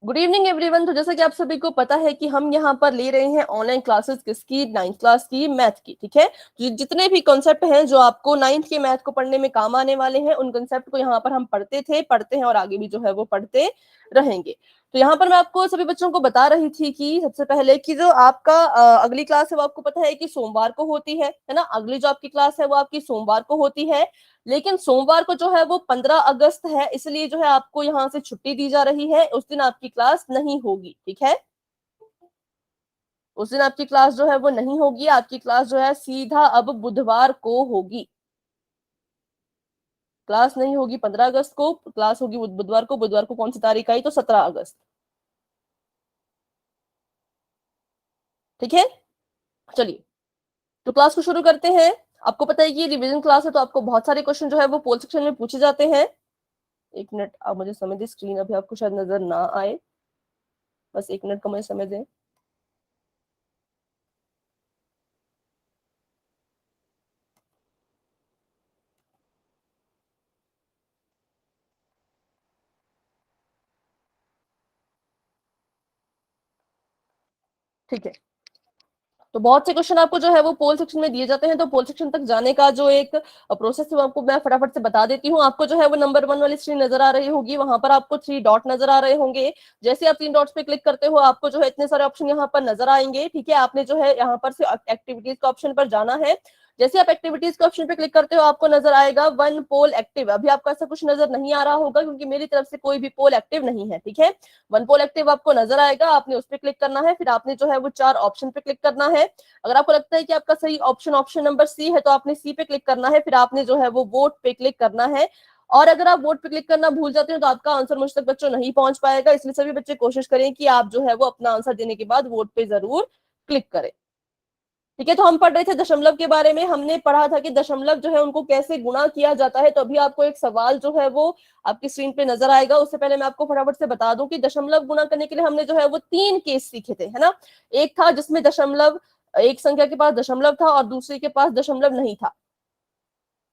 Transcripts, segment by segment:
Good evening everyone. तो जैसा कि आप सभी को पता है कि हम यहाँ पर ले रहे हैं ऑनलाइन क्लासेस किसकी, 9th क्लास की मैथ की। ठीक है, जितने भी कॉन्सेप्ट हैं जो आपको 9th के मैथ को पढ़ने में काम आने वाले हैं, उन कॉन्सेप्ट को यहाँ पर हम पढ़ते थे, पढ़ते हैं और आगे भी जो है वो पढ़ते रहेंगे। तो यहाँ पर मैं आपको सभी बच्चों को बता रही थी कि सबसे पहले कि जो आपका अगली क्लास है वो आपको पता है कि सोमवार को होती है ना। अगली जो आपकी क्लास है वो आपकी सोमवार को होती है, लेकिन सोमवार को जो है वो 15 अगस्त है, इसलिए जो है आपको यहाँ से छुट्टी दी जा रही है। उस दिन आपकी क्लास नहीं होगी। ठीक है, उस दिन आपकी क्लास जो है वो नहीं होगी। आपकी क्लास जो है सीधा अब बुधवार को होगी। क्लास नहीं होगी 15 अगस्त को, क्लास होगी बुधवार को। बुधवार को कौन सी तारीख आई? तो 17 अगस्त। ठीक है, चलिए तो क्लास को शुरू करते हैं। आपको पता है कि ये रिवीजन क्लास है, तो आपको बहुत सारे क्वेश्चन जो है वो पोल सेक्शन में पूछे जाते हैं। एक मिनट, आप मुझे समय दें, स्क्रीन अभी आपको शायद नजर ना आए, बस एक मिनट का मुझे समय दें। ठीक है, तो बहुत से क्वेश्चन आपको जो है वो पोल सेक्शन में दिए जाते हैं। तो पोल सेक्शन तक जाने का जो एक प्रोसेस है वो आपको मैं फटाफट से बता देती हूँ। आपको जो है वो नंबर 1 वाली स्क्रीन नजर आ रही होगी, वहां पर आपको 3 डॉट नजर आ रहे होंगे। जैसे आप 3 डॉट्स पे क्लिक करते हो, आपको जो है इतने सारे ऑप्शन यहाँ पर नजर आएंगे। ठीक है, आपने जो है यहाँ पर से एक्टिविटीज का ऑप्शन पर जाना है। जैसे आप एक्टिविटीज के ऑप्शन पे क्लिक करते हो, आपको नजर आएगा 1 पोल एक्टिव। अभी आपको ऐसा कुछ नजर नहीं आ रहा होगा क्योंकि मेरी तरफ से कोई भी पोल एक्टिव नहीं है। ठीक है, 1 पोल एक्टिव आपको नजर आएगा, आपने उस पर क्लिक करना है। फिर आपने जो है वो 4 ऑप्शन पे क्लिक करना है। अगर आपको लगता है कि आपका सही ऑप्शन ऑप्शन नंबर सी है, तो आपने सी पे क्लिक करना है। फिर आपने जो है वो वोट पे क्लिक करना है। और अगर आप वोट पे क्लिक करना भूल जाते हो तो आपका आंसर मुझ तक बच्चों नहीं पहुंच पाएगा। इसलिए सभी बच्चे कोशिश करें कि आप जो है वो अपना आंसर देने के बाद वोट पे जरूर क्लिक करें। ठीक है, तो हम पढ़ रहे थे दशमलव के बारे में। हमने पढ़ा था कि दशमलव जो है उनको कैसे गुणा किया जाता है। तो अभी आपको एक सवाल जो है वो आपकी स्क्रीन पे नजर आएगा। उससे पहले मैं आपको फटाफट से बता दूं कि दशमलव गुणा करने के लिए हमने जो है वो 3 केस सीखे थे, है ना। एक था जिसमें दशमलव, एक संख्या के पास दशमलव था और दूसरे के पास दशमलव नहीं था।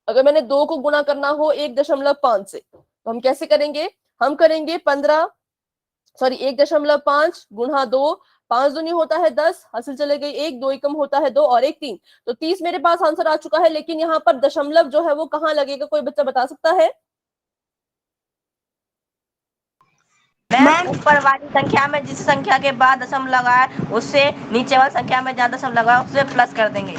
अगर मैंने 2 को गुणा करना हो 1.5 से, तो हम कैसे करेंगे? हम करेंगे 15, सॉरी 1.5 गुणा 2, 5 दूनी होता है 10, हासिल चले गई 1, 2 एकम होता है 2 और 1 3। तो 30 मेरे पास आंसर आ चुका है। लेकिन यहाँ पर दशमलव जो है वो कहाँ लगेगा, कोई बच्चा बता सकता है? मैम ऊपर वाली संख्या में जिस संख्या के बाद दशमलव लगा है उससे नीचे वाली संख्या में जहाँ दशमलव लगा है उससे प्लस कर देंगे।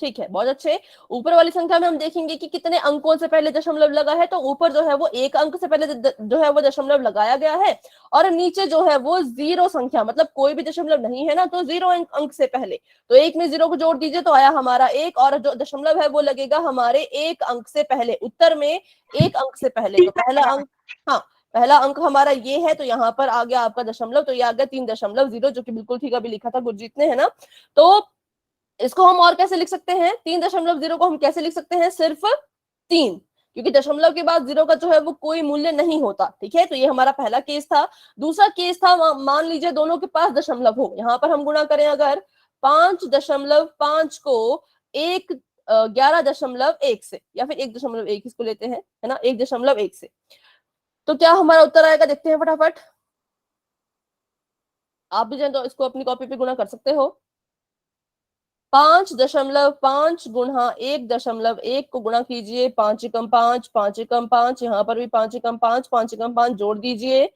ठीक है, बहुत अच्छे। ऊपर वाली संख्या में हम देखेंगे कि कितने अंकों से पहले दशमलव लगा है। तो ऊपर जो है वो 1 अंक से पहले जो है वो दशमलव लगाया गया है, और नीचे जो है वो 0 संख्या, मतलब कोई भी दशमलव नहीं है ना, तो 0 अंक से पहले। तो 1 में 0 को जोड़ दीजिए तो आया हमारा 1, और जो दशमलव है वो लगेगा हमारे 1 अंक से पहले, उत्तर में 1 अंक से पहले। तो पहला अंक, हाँ पहला अंक हमारा ये है, तो यहाँ पर आ गया आपका दशमलव। तो ये आ गया 3.0, जो कि बिल्कुल ठीक अभी लिखा था गुरजीत ने, है ना। तो इसको हम और कैसे लिख सकते हैं? 3.0 को हम कैसे लिख सकते हैं? सिर्फ 3, क्योंकि दशमलव के बाद 0 का जो है वो कोई मूल्य नहीं होता। ठीक है, तो ये हमारा पहला केस था। दूसरा केस था, मान लीजिए दोनों के पास दशमलव हो। यहाँ पर हम गुणा करें अगर 5.5 को 11.1 से, या फिर 1.1 इसको लेते हैं, है ना, 1.1 से, तो क्या हमारा उत्तर आएगा? देखते हैं फटाफट। आप भी चाहें तो इसको अपनी कॉपी पे गुणा कर सकते हो। 5.5 गुणा 1.1 को गुणा कीजिए, 5 एकम 5, 5 एकम 5, यहाँ पर भी 5 एकम 5, 5 एकम 5 जोड़ दीजिए,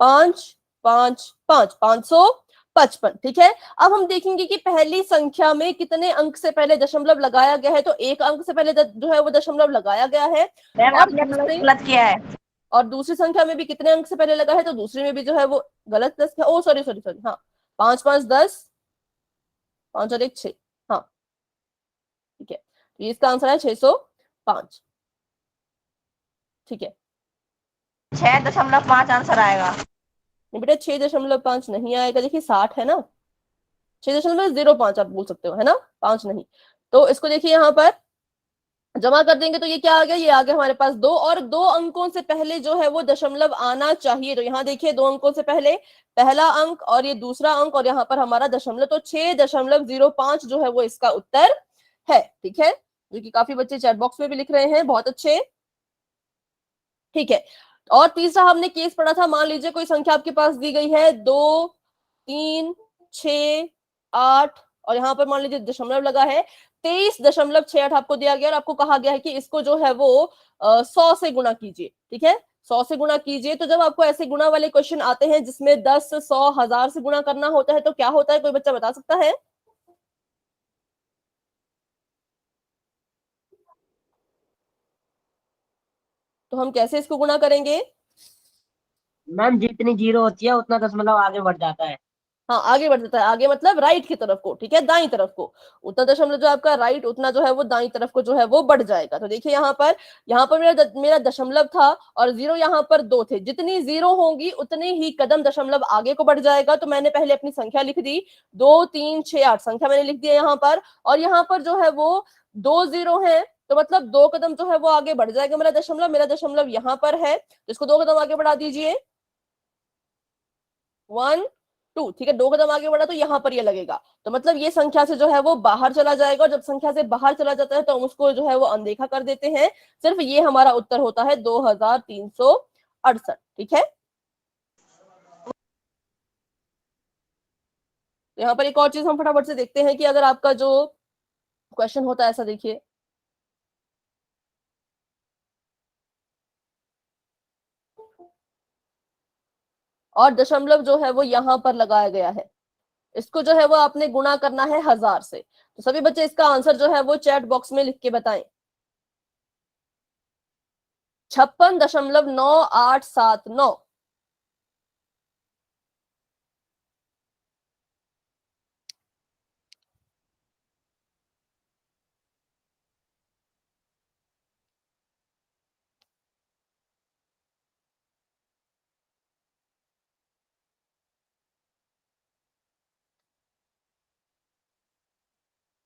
5 5 5, 555। ठीक है, अब हम देखेंगे कि पहली संख्या में कितने अंक से पहले दशमलव लगाया गया है। तो 1 अंक से पहले जो है वो दशमलव लगाया गया है। मैम और आपने दूसरे, गलत किया है। और दूसरी संख्या में भी कितने अंक से पहले लगा है? तो दूसरी में भी जो है वो गलत 10, ओ सॉरी सॉरी सॉरी, हाँ 5 5 10, 5 और 1 6, हाँ ठीक है, तो ये इसका आंसर है 605। ठीक है, 6.5 आंसर आएगा। नहीं बेटा 6.5 नहीं आएगा। देखिए 60 है ना, 6.05 आप बोल सकते हो, है ना, 5 नहीं। तो इसको देखिए यहाँ पर जमा कर देंगे तो ये क्या आ गया? ये आ गया हमारे पास 2, और 2 अंकों से पहले जो है वो दशमलव आना चाहिए। तो यहाँ देखिए 2 अंकों से पहले पहला अंक और ये दूसरा अंक, और यहाँ पर हमारा दशमलव, तो 6.05 जो है वो इसका उत्तर है। ठीक है, जो कि काफी बच्चे चैट बॉक्स में भी लिख रहे हैं, बहुत अच्छे। ठीक है, और तीसरा हमने केस पढ़ा था, मान लीजिए कोई संख्या आपके पास दी गई है 2, 3, 6, 8 और यहाँ पर मान लीजिए दशमलव लगा है, 23.68 आपको दिया गया और आपको कहा गया है कि इसको जो है वो 100 से गुणा कीजिए। ठीक है, 100 से गुणा कीजिए। तो जब आपको ऐसे गुणा वाले क्वेश्चन आते हैं जिसमें 10, 100, 1000 से गुणा करना होता है तो क्या होता है, कोई बच्चा बता सकता है? तो हम कैसे इसको गुणा करेंगे? मैम जितनी जीरो होती है उतना दशमलव आगे बढ़ जाता है। हाँ, आगे बढ़ जाता है, आगे मतलब राइट की तरफ को, ठीक है, दाई तरफ को। उतना दशमलव जो आपका राइट, उतना जो है वो दाई तरफ को जो है वो बढ़ जाएगा। तो देखिए यहाँ पर मेरा दशमलव था और जीरो यहाँ पर 2 थे, जितनी जीरो होंगी उतनी ही कदम दशमलव आगे को बढ़ जाएगा। तो मैंने पहले अपनी संख्या लिख दी, 2, 3, 6, 8 संख्या मैंने लिख दिया यहाँ पर, और यहाँ पर जो है वो 2 जीरो है, तो मतलब 2 कदम जो है वो आगे बढ़ जाएगा मेरा दशमलव यहाँ पर है, तो इसको 2 कदम आगे बढ़ा दीजिए, 1, 2, ठीक है, 2 कदम आगे बढ़ा तो यहाँ पर ये लगेगा, तो मतलब ये संख्या से जो है वो बाहर चला जाएगा, और जब संख्या से बाहर चला जाता है तो हम उसको जो है वो अनदेखा कर देते हैं। सिर्फ ये हमारा उत्तर होता है 2368। ठीक है, तो यहाँ पर एक और चीज हम फटाफट से देखते हैं कि अगर आपका जो क्वेश्चन होता है, ऐसा देखिए, और दशमलव जो है वो यहाँ पर लगाया गया है, इसको जो है वो आपने गुणा करना है 1000 से। तो सभी बच्चे इसका आंसर जो है वो चैट बॉक्स में लिख के बताएं। 56.9879।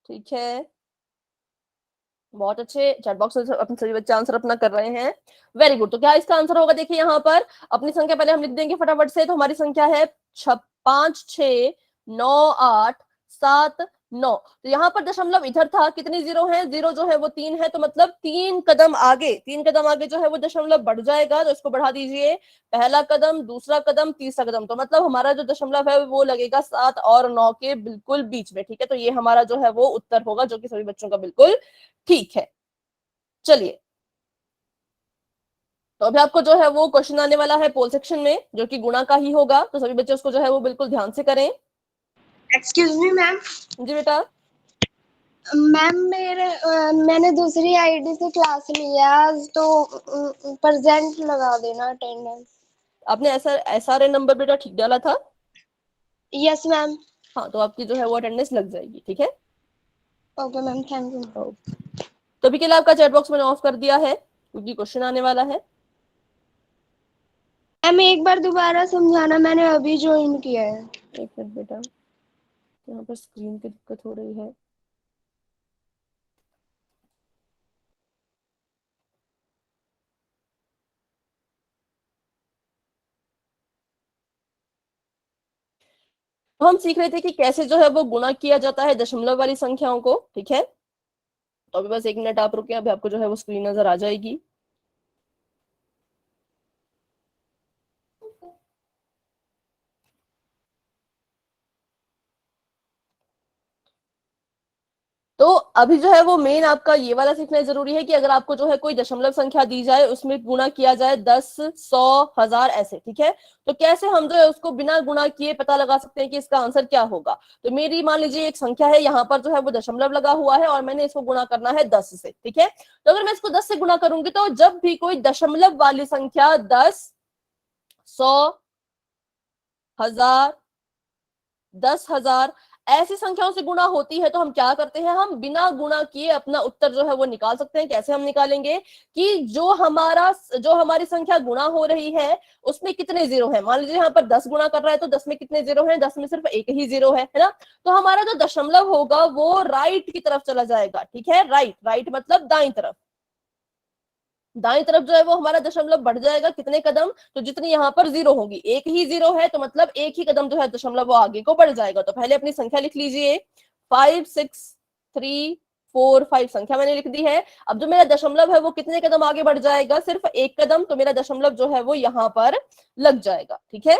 ठीक है, बहुत अच्छे, चैट बॉक्स में अपने सभी बच्चे आंसर अपना कर रहे हैं, वेरी गुड। तो क्या इसका आंसर होगा, देखिए यहाँ पर अपनी संख्या पहले हम लिख देंगे फटाफट से। तो हमारी संख्या है 5, 6, 9, 8, 7, 9। तो यहाँ पर दशमलव इधर था, कितनी जीरो है, जीरो जो है वो 3 है, तो मतलब 3 कदम आगे जो है वो दशमलव बढ़ जाएगा। तो इसको बढ़ा दीजिए, पहला कदम, दूसरा कदम, तीसरा कदम, तो मतलब हमारा जो दशमलव है वो लगेगा 7 और 9 के बिल्कुल बीच में। ठीक है, तो ये हमारा जो है वो उत्तर होगा, जो कि सभी बच्चों का बिल्कुल ठीक है। चलिए, तो अभी आपको जो है वो क्वेश्चन आने वाला है पोल सेक्शन में, जो कि गुणा का ही होगा, तो सभी बच्चे उसको जो है वो बिल्कुल ध्यान से करें। Excuse me ma'am. जी बेटा। मैम मैंने दूसरी आईडी से क्लास लिया आज, तो प्रेजेंट लगा देना अटेंडेंस। आपने SRN नंबर बेटा ठीक डाला था? Yes ma'am. हाँ, तो आपकी जो है वो अटेंडेंस लग जाएगी। ठीक है, ओके मैम, थैंक यू। तो अभी के लिए आपका चैट बॉक्स मैंने ऑफ कर दिया है, क्योंकि क्वेश्चन आने वाला है। मैम एक बार दोबारा समझाना, मैंने अभी ज्वाइन किया है। एक मिनट बेटा, यहाँ पर स्क्रीन की दिक्कत हो रही है। तो हम सीख रहे थे कि कैसे जो है वो गुणा किया जाता है दशमलव वाली संख्याओं को। ठीक है, तो अभी बस 1 मिनट आप रुके, अभी आपको जो है वो स्क्रीन नजर आ जाएगी। तो अभी जो है वो मेन आपका ये वाला सीखना जरूरी है कि अगर आपको जो है कोई दशमलव संख्या दी जाए, उसमें गुणा किया जाए 10, 100, 1000 ऐसे। ठीक है, तो कैसे हम जो है उसको बिना गुणा किए पता लगा सकते हैं कि इसका आंसर क्या होगा। तो मेरी मान लीजिए एक संख्या है, यहाँ पर जो है वो दशमलव लगा हुआ है और मैंने इसको गुणा करना है 10 से। ठीक है, तो अगर मैं इसको 10 से गुणा करूंगी तो जब भी कोई दशमलव वाली संख्या 10, 100, 1000, 10,000 ऐसी संख्याओं से गुणा होती है, तो हम क्या करते हैं, हम बिना गुणा किए अपना उत्तर जो है वो निकाल सकते हैं। कैसे हम निकालेंगे कि जो हमारी संख्या गुणा हो रही है उसमें कितने जीरो हैं। मान लीजिए यहाँ पर 10 गुणा कर रहा है, तो 10 में कितने जीरो हैं, 10 में सिर्फ एक ही जीरो है ना। तो हमारा जो दशमलव होगा वो राइट की तरफ चला जाएगा। ठीक है, राइट मतलब दाईं तरफ, दाईं तरफ जो है वो हमारा दशमलव बढ़ जाएगा। कितने कदम, तो जितनी यहाँ पर जीरो होगी, एक ही जीरो है, तो मतलब एक ही कदम जो है दशमलव वो आगे को बढ़ जाएगा। तो पहले अपनी संख्या लिख लीजिए, 5, 6, 3, 4 5 संख्या मैंने लिख दी है। अब जो मेरा दशमलव है वो कितने कदम आगे बढ़ जाएगा, सिर्फ 1 कदम, तो मेरा दशमलव जो है वो यहाँ पर लग जाएगा। ठीक है,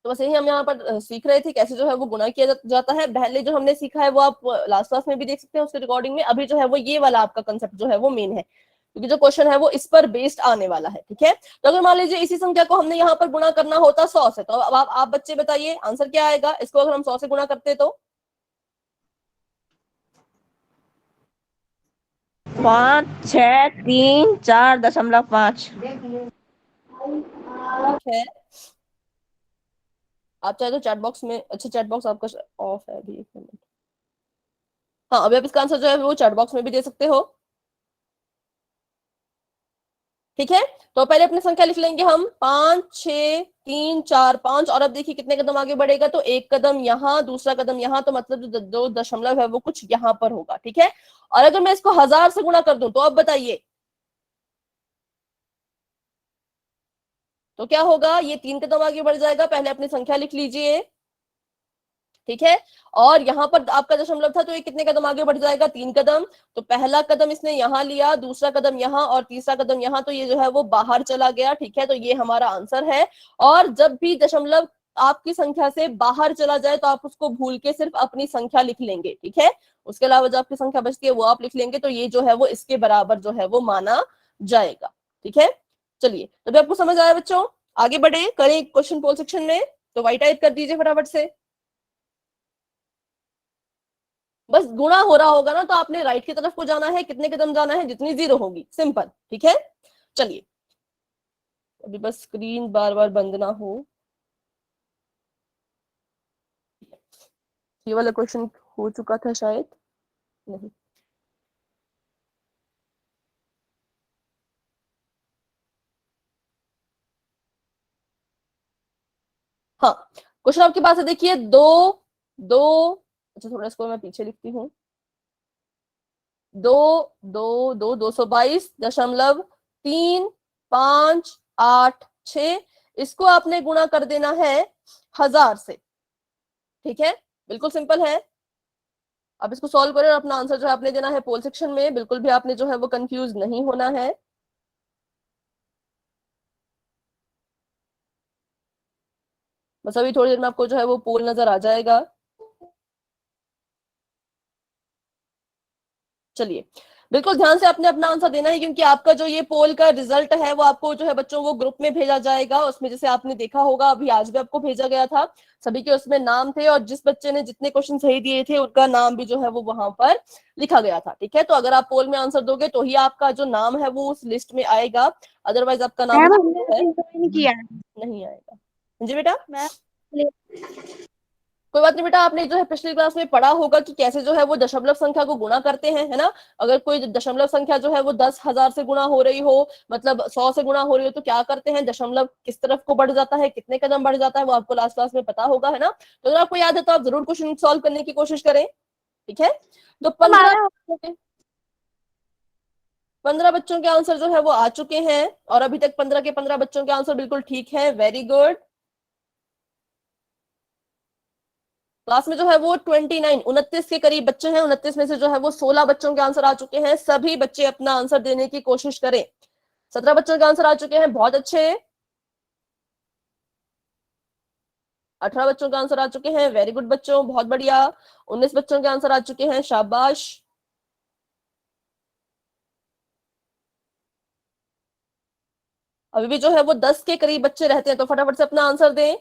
तो बस यही हम यहाँ पर सीख रहे थे कैसे जो है वो गुणा किया जाता है। पहले जो हमने सीखा है वो आप लास्ट क्लास में भी देख सकते हैं उसके रिकॉर्डिंग में। अभी जो है वो ये वाला आपका कंसेप्ट जो है वो मेन है, क्योंकि जो क्वेश्चन है वो इस पर बेस्ड आने वाला है। ठीक है, तो अगर मान लीजिए इसी संख्या को हमने यहाँ पर गुणा करना होता 100 से, तो अब आप बच्चे बताइए आंसर क्या आएगा इसको अगर हम 100 से गुणा करते तो? 5 6 3 4.5। ठीक है, आप चाहे तो चैट बॉक्स में, अच्छा चैट बॉक्स आपका ऑफ है अभी, 1 मिनट। हाँ, अभी आप इसका आंसर जो है वो चैट बॉक्स में भी दे सकते हो। ठीक है, तो पहले अपनी संख्या लिख लेंगे हम 5 6 3 4 5, और अब देखिए कितने कदम आगे बढ़ेगा, तो 1 कदम यहाँ, दूसरा कदम यहाँ, तो मतलब जो दशमलव है वो कुछ यहाँ पर होगा। ठीक है, और अगर मैं इसको 1000 से गुणा कर दूं तो अब बताइए तो क्या होगा, ये 3 कदम आगे बढ़ जाएगा। पहले अपनी संख्या लिख लीजिए। ठीक है, और यहाँ पर आपका दशमलव था तो ये कितने कदम आगे बढ़ जाएगा, 3 कदम। तो पहला कदम इसने यहाँ लिया, दूसरा कदम यहाँ, और तीसरा कदम यहाँ, तो ये जो है वो बाहर चला गया। ठीक है, तो ये हमारा आंसर है। और जब भी दशमलव आपकी संख्या से बाहर चला जाए तो आप उसको भूल के सिर्फ अपनी संख्या लिख लेंगे। ठीक है, उसके अलावा जो आपकी संख्या बचती है वो आप लिख लेंगे, तो ये जो है वो इसके बराबर जो है वो माना जाएगा। ठीक है, चलिए, तो भी आपको समझ आया बच्चों? आगे बढ़े, करें क्वेश्चन पोल सेक्शन में, तो वाइट टाइप कर दीजिए फटाफट से। बस गुणा हो रहा होगा ना तो आपने राइट की तरफ को जाना है, कितने कदम जाना है, जितनी जीरो होगी, सिंपल। ठीक है, चलिए, अभी बस स्क्रीन बार बार बंद ना हो। ये वाला क्वेश्चन हो चुका था शायद, नहीं। हाँ, क्वेश्चन आपके पास है, देखिए, दो दो, अच्छा थोड़ा इसको मैं पीछे लिखती हूँ। 222.358 इसको आपने गुणा कर देना है 1000 से। ठीक है, बिल्कुल सिंपल है। अब इसको सॉल्व करें और अपना आंसर जो है आपने देना है पोल सेक्शन में। बिल्कुल भी आपने जो है वो कंफ्यूज नहीं होना है। बस अभी थोड़ी देर में आपको जो है वो पोल नजर आ जाएगा। चलिए, बिल्कुल ध्यान से आपने अपना आंसर देना है, क्योंकि आपका जो ये पोल का रिजल्ट है वो आपको जो है बच्चों वो ग्रुप में भेजा जाएगा। उसमें जैसे आपने देखा होगा अभी आज भी आपको भेजा गया था, सभी के उसमें नाम थे, और जिस बच्चे ने जितने क्वेश्चन सही दिए थे उनका नाम भी जो है वो वहां पर लिखा गया था। ठीक है, तो अगर आप पोल में आंसर दोगे तो ही आपका जो नाम है वो उस लिस्ट में आएगा, अदरवाइज आपका नाम मैम जो हमने है नहीं किया नहीं आएगा। जी बेटा, मैम। कोई बात नहीं बेटा, आपने जो है पिछली क्लास में पढ़ा होगा कि कैसे जो है वो दशमलव संख्या को गुणा करते हैं, है ना। अगर कोई दशमलव संख्या जो है वो 10,000 से गुणा हो रही हो, मतलब 100 से गुणा हो रही हो, तो क्या करते हैं, दशमलव किस तरफ को बढ़ जाता है, कितने कदम बढ़ जाता है, वो आपको लास्ट क्लास में पता होगा, है ना। तो अगर आपको याद है तो आप जरूर क्वेश्चन सॉल्व करने की कोशिश करें। ठीक है, तो 15 बच्चों के आंसर जो है वो आ चुके हैं, और अभी तक 15 के 15 बच्चों के आंसर बिल्कुल ठीक है, वेरी गुड। क्लास में जो है वो 29 के करीब बच्चे हैं। 29 में से जो है वो 16 बच्चों के आंसर आ चुके हैं। सभी बच्चे अपना आंसर देने की कोशिश करें। 17 बच्चों के आंसर आ चुके हैं, बहुत अच्छे। 18 बच्चों के आंसर आ चुके हैं, वेरी गुड बच्चों, बहुत बढ़िया। 19 बच्चों के आंसर आ चुके हैं, शाबाश। अभी भी जो है वो 10 के करीब बच्चे रहते हैं, तो फटाफट से अपना आंसर दें।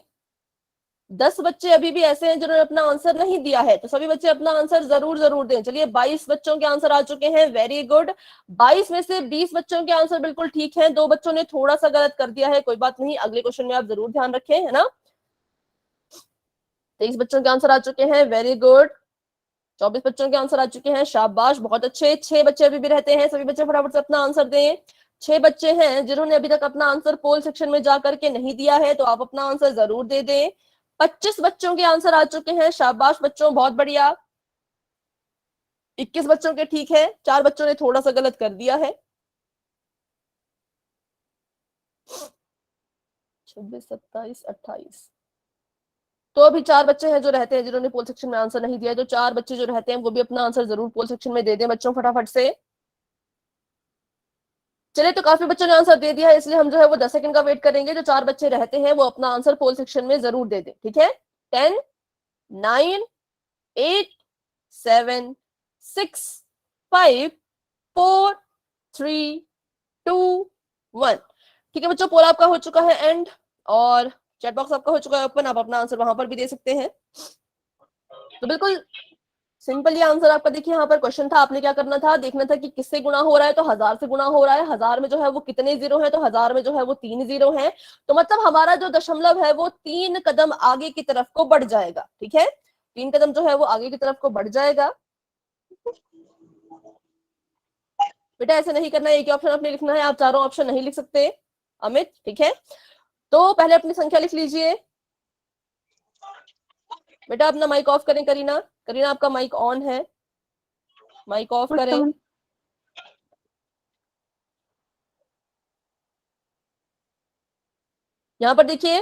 10 बच्चे अभी भी ऐसे हैं जिन्होंने अपना आंसर नहीं दिया है, तो सभी बच्चे अपना आंसर जरूर जरूर दें। चलिए, 22 बच्चों के आंसर आ चुके हैं, वेरी गुड। 22 में से 20 बच्चों के आंसर बिल्कुल ठीक हैं, 2 बच्चों ने थोड़ा सा गलत कर दिया है, कोई बात नहीं, अगले क्वेश्चन में आप जरूर ध्यान रखें, है ना। 23 बच्चों के आंसर आ चुके हैं, वेरी गुड। 24 बच्चों के आंसर आ चुके हैं, शाबाश, बहुत अच्छे। 6 बच्चे अभी भी रहते हैं, सभी बच्चे फटाफट से अपना आंसर दें। 6 बच्चे हैं जिन्होंने अभी तक अपना आंसर पोल सेक्शन में जाकर के नहीं दिया है, तो आप अपना आंसर जरूर दे दें। 25 बच्चों के आंसर आ चुके हैं, शाबाश बच्चों, बहुत बढ़िया। 21 बच्चों के ठीक है, 4 बच्चों ने थोड़ा सा गलत कर दिया है। 26, 27, 28, तो अभी 4 बच्चे हैं जो रहते हैं जिन्होंने पोल सेक्शन में आंसर नहीं दिया है, तो 4 बच्चे जो रहते हैं वो भी अपना आंसर जरूर पोल सेक्शन में दे दें बच्चों फटाफट से। चलिए, तो काफी बच्चों ने आंसर दे दिया है, इसलिए हम जो है वो 10 सेकंड का वेट करेंगे। जो 4 बच्चे रहते हैं वो अपना आंसर पोल सेक्शन में जरूर दे दें, ठीक है। 10, 9, 8, 7, 6, 5, 4, 3, 2, 1। ठीक है बच्चों, पोल आपका हो चुका है एंड, और चैट बॉक्स आपका हो चुका है ओपन। आप अपना आंसर वहां पर भी दे सकते हैं। तो बिल्कुल सिंपल ये आंसर आपका देखिए, यहाँ पर क्वेश्चन था, आपने क्या करना था, देखना था कि किससे गुणा हो रहा है, तो 1000 से गुणा हो रहा है। 1000 में जो है वो कितने जीरो है, तो 1000 में जो है वो 3 जीरो है। तो मतलब हमारा जो दशमलव है वो 3 कदम आगे की तरफ को बढ़ जाएगा, ठीक है। 3 कदम जो है वो आगे की तरफ को बढ़ जाएगा। बेटा ऐसे नहीं करना है, एक ही ऑप्शन आपने लिखना है, आप चारों ऑप्शन नहीं लिख सकते अमित, ठीक है। तो पहले अपनी संख्या लिख लीजिए। बेटा अपना माइक ऑफ करें। करीना, करीना आपका माइक ऑन है, माइक ऑफ करें। यहाँ पर देखिए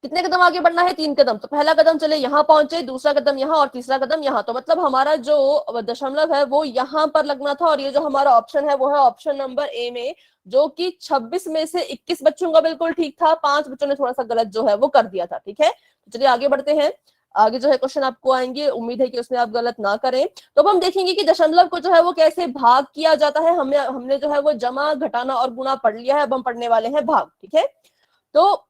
कितने कदम आगे बढ़ना है, 3 कदम। तो पहला कदम चले यहाँ पहुंचे, दूसरा कदम यहाँ और तीसरा कदम यहाँ। तो मतलब हमारा जो दशमलव है वो यहाँ पर लगना था, और ये जो हमारा ऑप्शन है वो है ऑप्शन नंबर ए में, जो कि 26 में से 21 बच्चों का बिल्कुल ठीक था। 5 बच्चों ने थोड़ा सा गलत जो है वो कर दिया था, ठीक है। तो चलिए आगे बढ़ते हैं। आगे जो है क्वेश्चन आपको आएंगे, उम्मीद है कि उसमें आप गलत ना करें। तो अब हम देखेंगे कि दशमलव को जो है वो कैसे भाग किया जाता है। हमने जो है वो जमा, घटाना और गुणा पढ़ लिया है, अब हम पढ़ने वाले हैं भाग, ठीक है। तो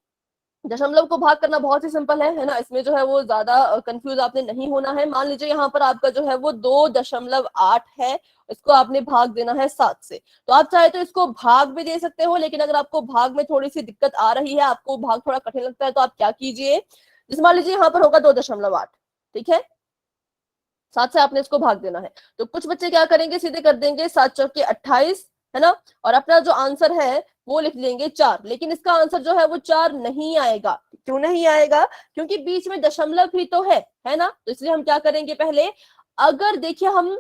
दशमलव को भाग करना बहुत ही सिंपल है ना, इसमें जो है वो ज्यादा कंफ्यूज आपने नहीं होना है। मान लीजिए यहाँ पर आपका जो है वो 2.8 है, इसको आपने भाग देना है 7 से। तो आप चाहे तो इसको भाग भी दे सकते हो, लेकिन अगर आपको भाग में थोड़ी सी दिक्कत आ रही है, आपको भाग थोड़ा कठिन लगता है, तो आप क्या कीजिए, जैसे मान लीजिए यहाँ पर होगा 2.8, ठीक है, 7 से आपने इसको भाग देना है। तो कुछ बच्चे क्या करेंगे, सीधे कर देंगे 7 चौके 28, है ना, और अपना जो आंसर है वो लिख लेंगे 4। लेकिन इसका आंसर जो है वो 4 नहीं आएगा। क्यों नहीं आएगा, क्योंकि बीच में दशमलव भी तो है ना। तो इसलिए हम क्या करेंगे, पहले अगर देखिए हम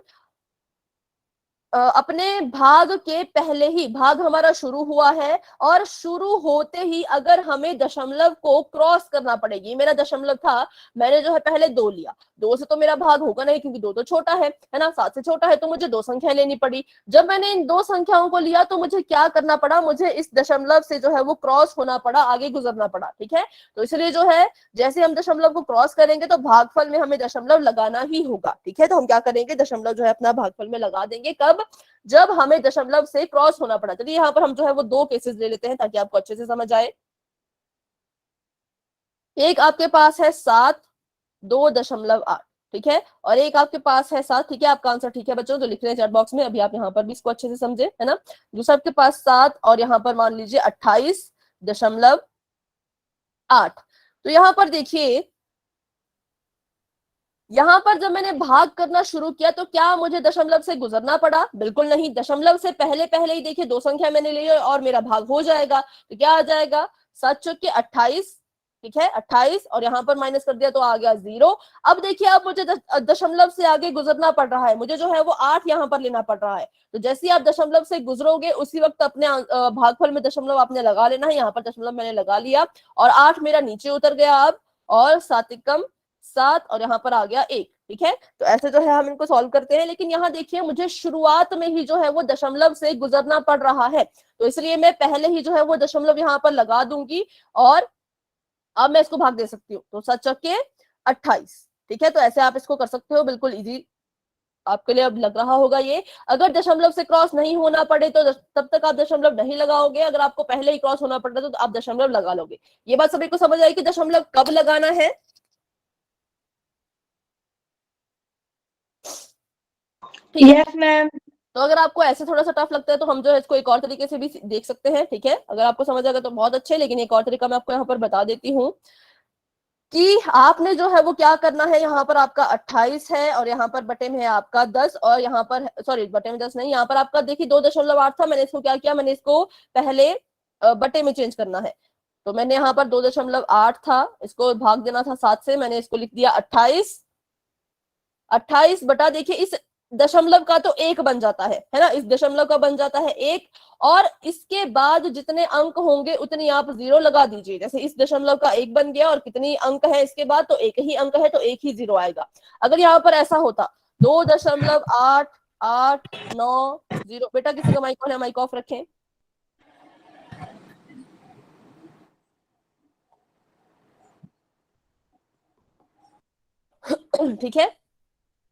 अपने भाग के पहले ही, भाग हमारा शुरू हुआ है और शुरू होते ही अगर हमें दशमलव को क्रॉस करना पड़ेगी, मेरा दशमलव था, मैंने जो है पहले 2 लिया, 2 से तो मेरा भाग होगा नहीं क्योंकि 2 तो छोटा है ना, 7 से छोटा है, तो मुझे 2 संख्या लेनी पड़ी। जब मैंने इन 2 संख्याओं को लिया तो मुझे क्या करना पड़ा, मुझे इस दशमलव से जो है वो क्रॉस होना पड़ा, आगे गुजरना पड़ा, ठीक है। तो इसलिए जो है जैसे हम दशमलव को क्रॉस करेंगे तो भागफल में हमें दशमलव लगाना ही होगा, ठीक है। तो हम क्या करेंगे, दशमलव जो है अपना भागफल में लगा देंगे, कब, जब हमें दशमलव से क्रॉस होना पड़ा। चलिए यहाँ पर हम जो है वो 2 केसेस ले लेते हैं ताकि आपको अच्छे से समझ आए। एक आपके पास है 7, 2.8, ठीक है, और एक आपके पास है 7, ठीक है। आपका आंसर ठीक है बच्चों, जो लिख रहे हैं चैट बॉक्स में, अभी आप यहाँ पर भी इसको अच्छे से समझे, है ना। दूसरा आपके पास 7 और यहाँ पर मान लीजिए 28.8। तो यहाँ पर देखिए, यहाँ पर जब मैंने भाग करना शुरू किया तो क्या मुझे दशमलव से गुजरना पड़ा, बिल्कुल नहीं। दशमलव से पहले पहले ही देखिए 2 संख्या मैंने ली और मेरा भाग हो जाएगा। तो क्या आ जाएगा, 7 चौके 28, ठीक है, 28, और यहाँ पर माइनस कर दिया तो आ गया 0। अब देखिए अब मुझे दशमलव से आगे गुजरना पड़ रहा है, मुझे जो है वो 8 यहाँ पर लेना पड़ रहा है। तो जैसे ही आप दशमलव से गुजरोगे उसी वक्त अपने भागफल में दशमलव आपने लगा लेना है। यहाँ पर दशमलव मैंने लगा लिया और 8 मेरा नीचे उतर गया अब, और 7 एकम 7 और यहाँ पर आ गया 1, ठीक है। तो ऐसे जो है हम इनको सॉल्व करते हैं, लेकिन यहाँ देखिए मुझे शुरुआत में ही जो है वो दशमलव से गुजरना पड़ रहा है, तो इसलिए मैं पहले ही जो है वो दशमलव यहाँ पर लगा दूंगी और अब मैं इसको भाग दे सकती हूँ। तो 7 चौके 28, ठीक है। तो ऐसे आप इसको कर सकते हो, बिल्कुल इजी आपके लिए अब लग रहा होगा ये। अगर दशमलव से क्रॉस नहीं होना पड़े तो तब तक आप दशमलव नहीं लगाओगे, अगर आपको पहले ही क्रॉस होना पड़ता तो आप दशमलव लगा लोगे। ये बात सभी को समझ आई कि दशमलव कब लगाना है। Yes ma'am. तो अगर आपको ऐसे थोड़ा सा टफ लगता है तो हम जो है इसको एक और तरीके से भी देख सकते हैं, ठीक है। अगर आपको समझ आएगा तो बहुत अच्छे, लेकिन एक और तरीका मैं आपको यहाँ पर बता देती हूँ कि आपने जो है वो क्या करना है। यहाँ पर आपका 28 है और यहाँ पर बटे में है आपका 10, और यहाँ पर सॉरी बटे में 10 नहीं, यहाँ पर आपका देखिए 2.8 था, मैंने इसको क्या किया, मैंने इसको पहले बटे में चेंज करना है। तो मैंने यहाँ पर 2.8 था, इसको भाग देना था 7 से, मैंने इसको लिख दिया 28 बटा, देखिए इस दशमलव का तो एक बन जाता है ना, इस दशमलव का बन जाता है एक, और इसके बाद जितने अंक होंगे उतनी आप जीरो लगा दीजिए। जैसे इस दशमलव का एक बन गया और कितनी अंक है इसके बाद, तो एक ही अंक है तो एक ही जीरो आएगा। अगर यहाँ पर ऐसा होता 2.889 बेटा किसी का माइक ऑन है, माइक ऑफ रखें। ठीक है,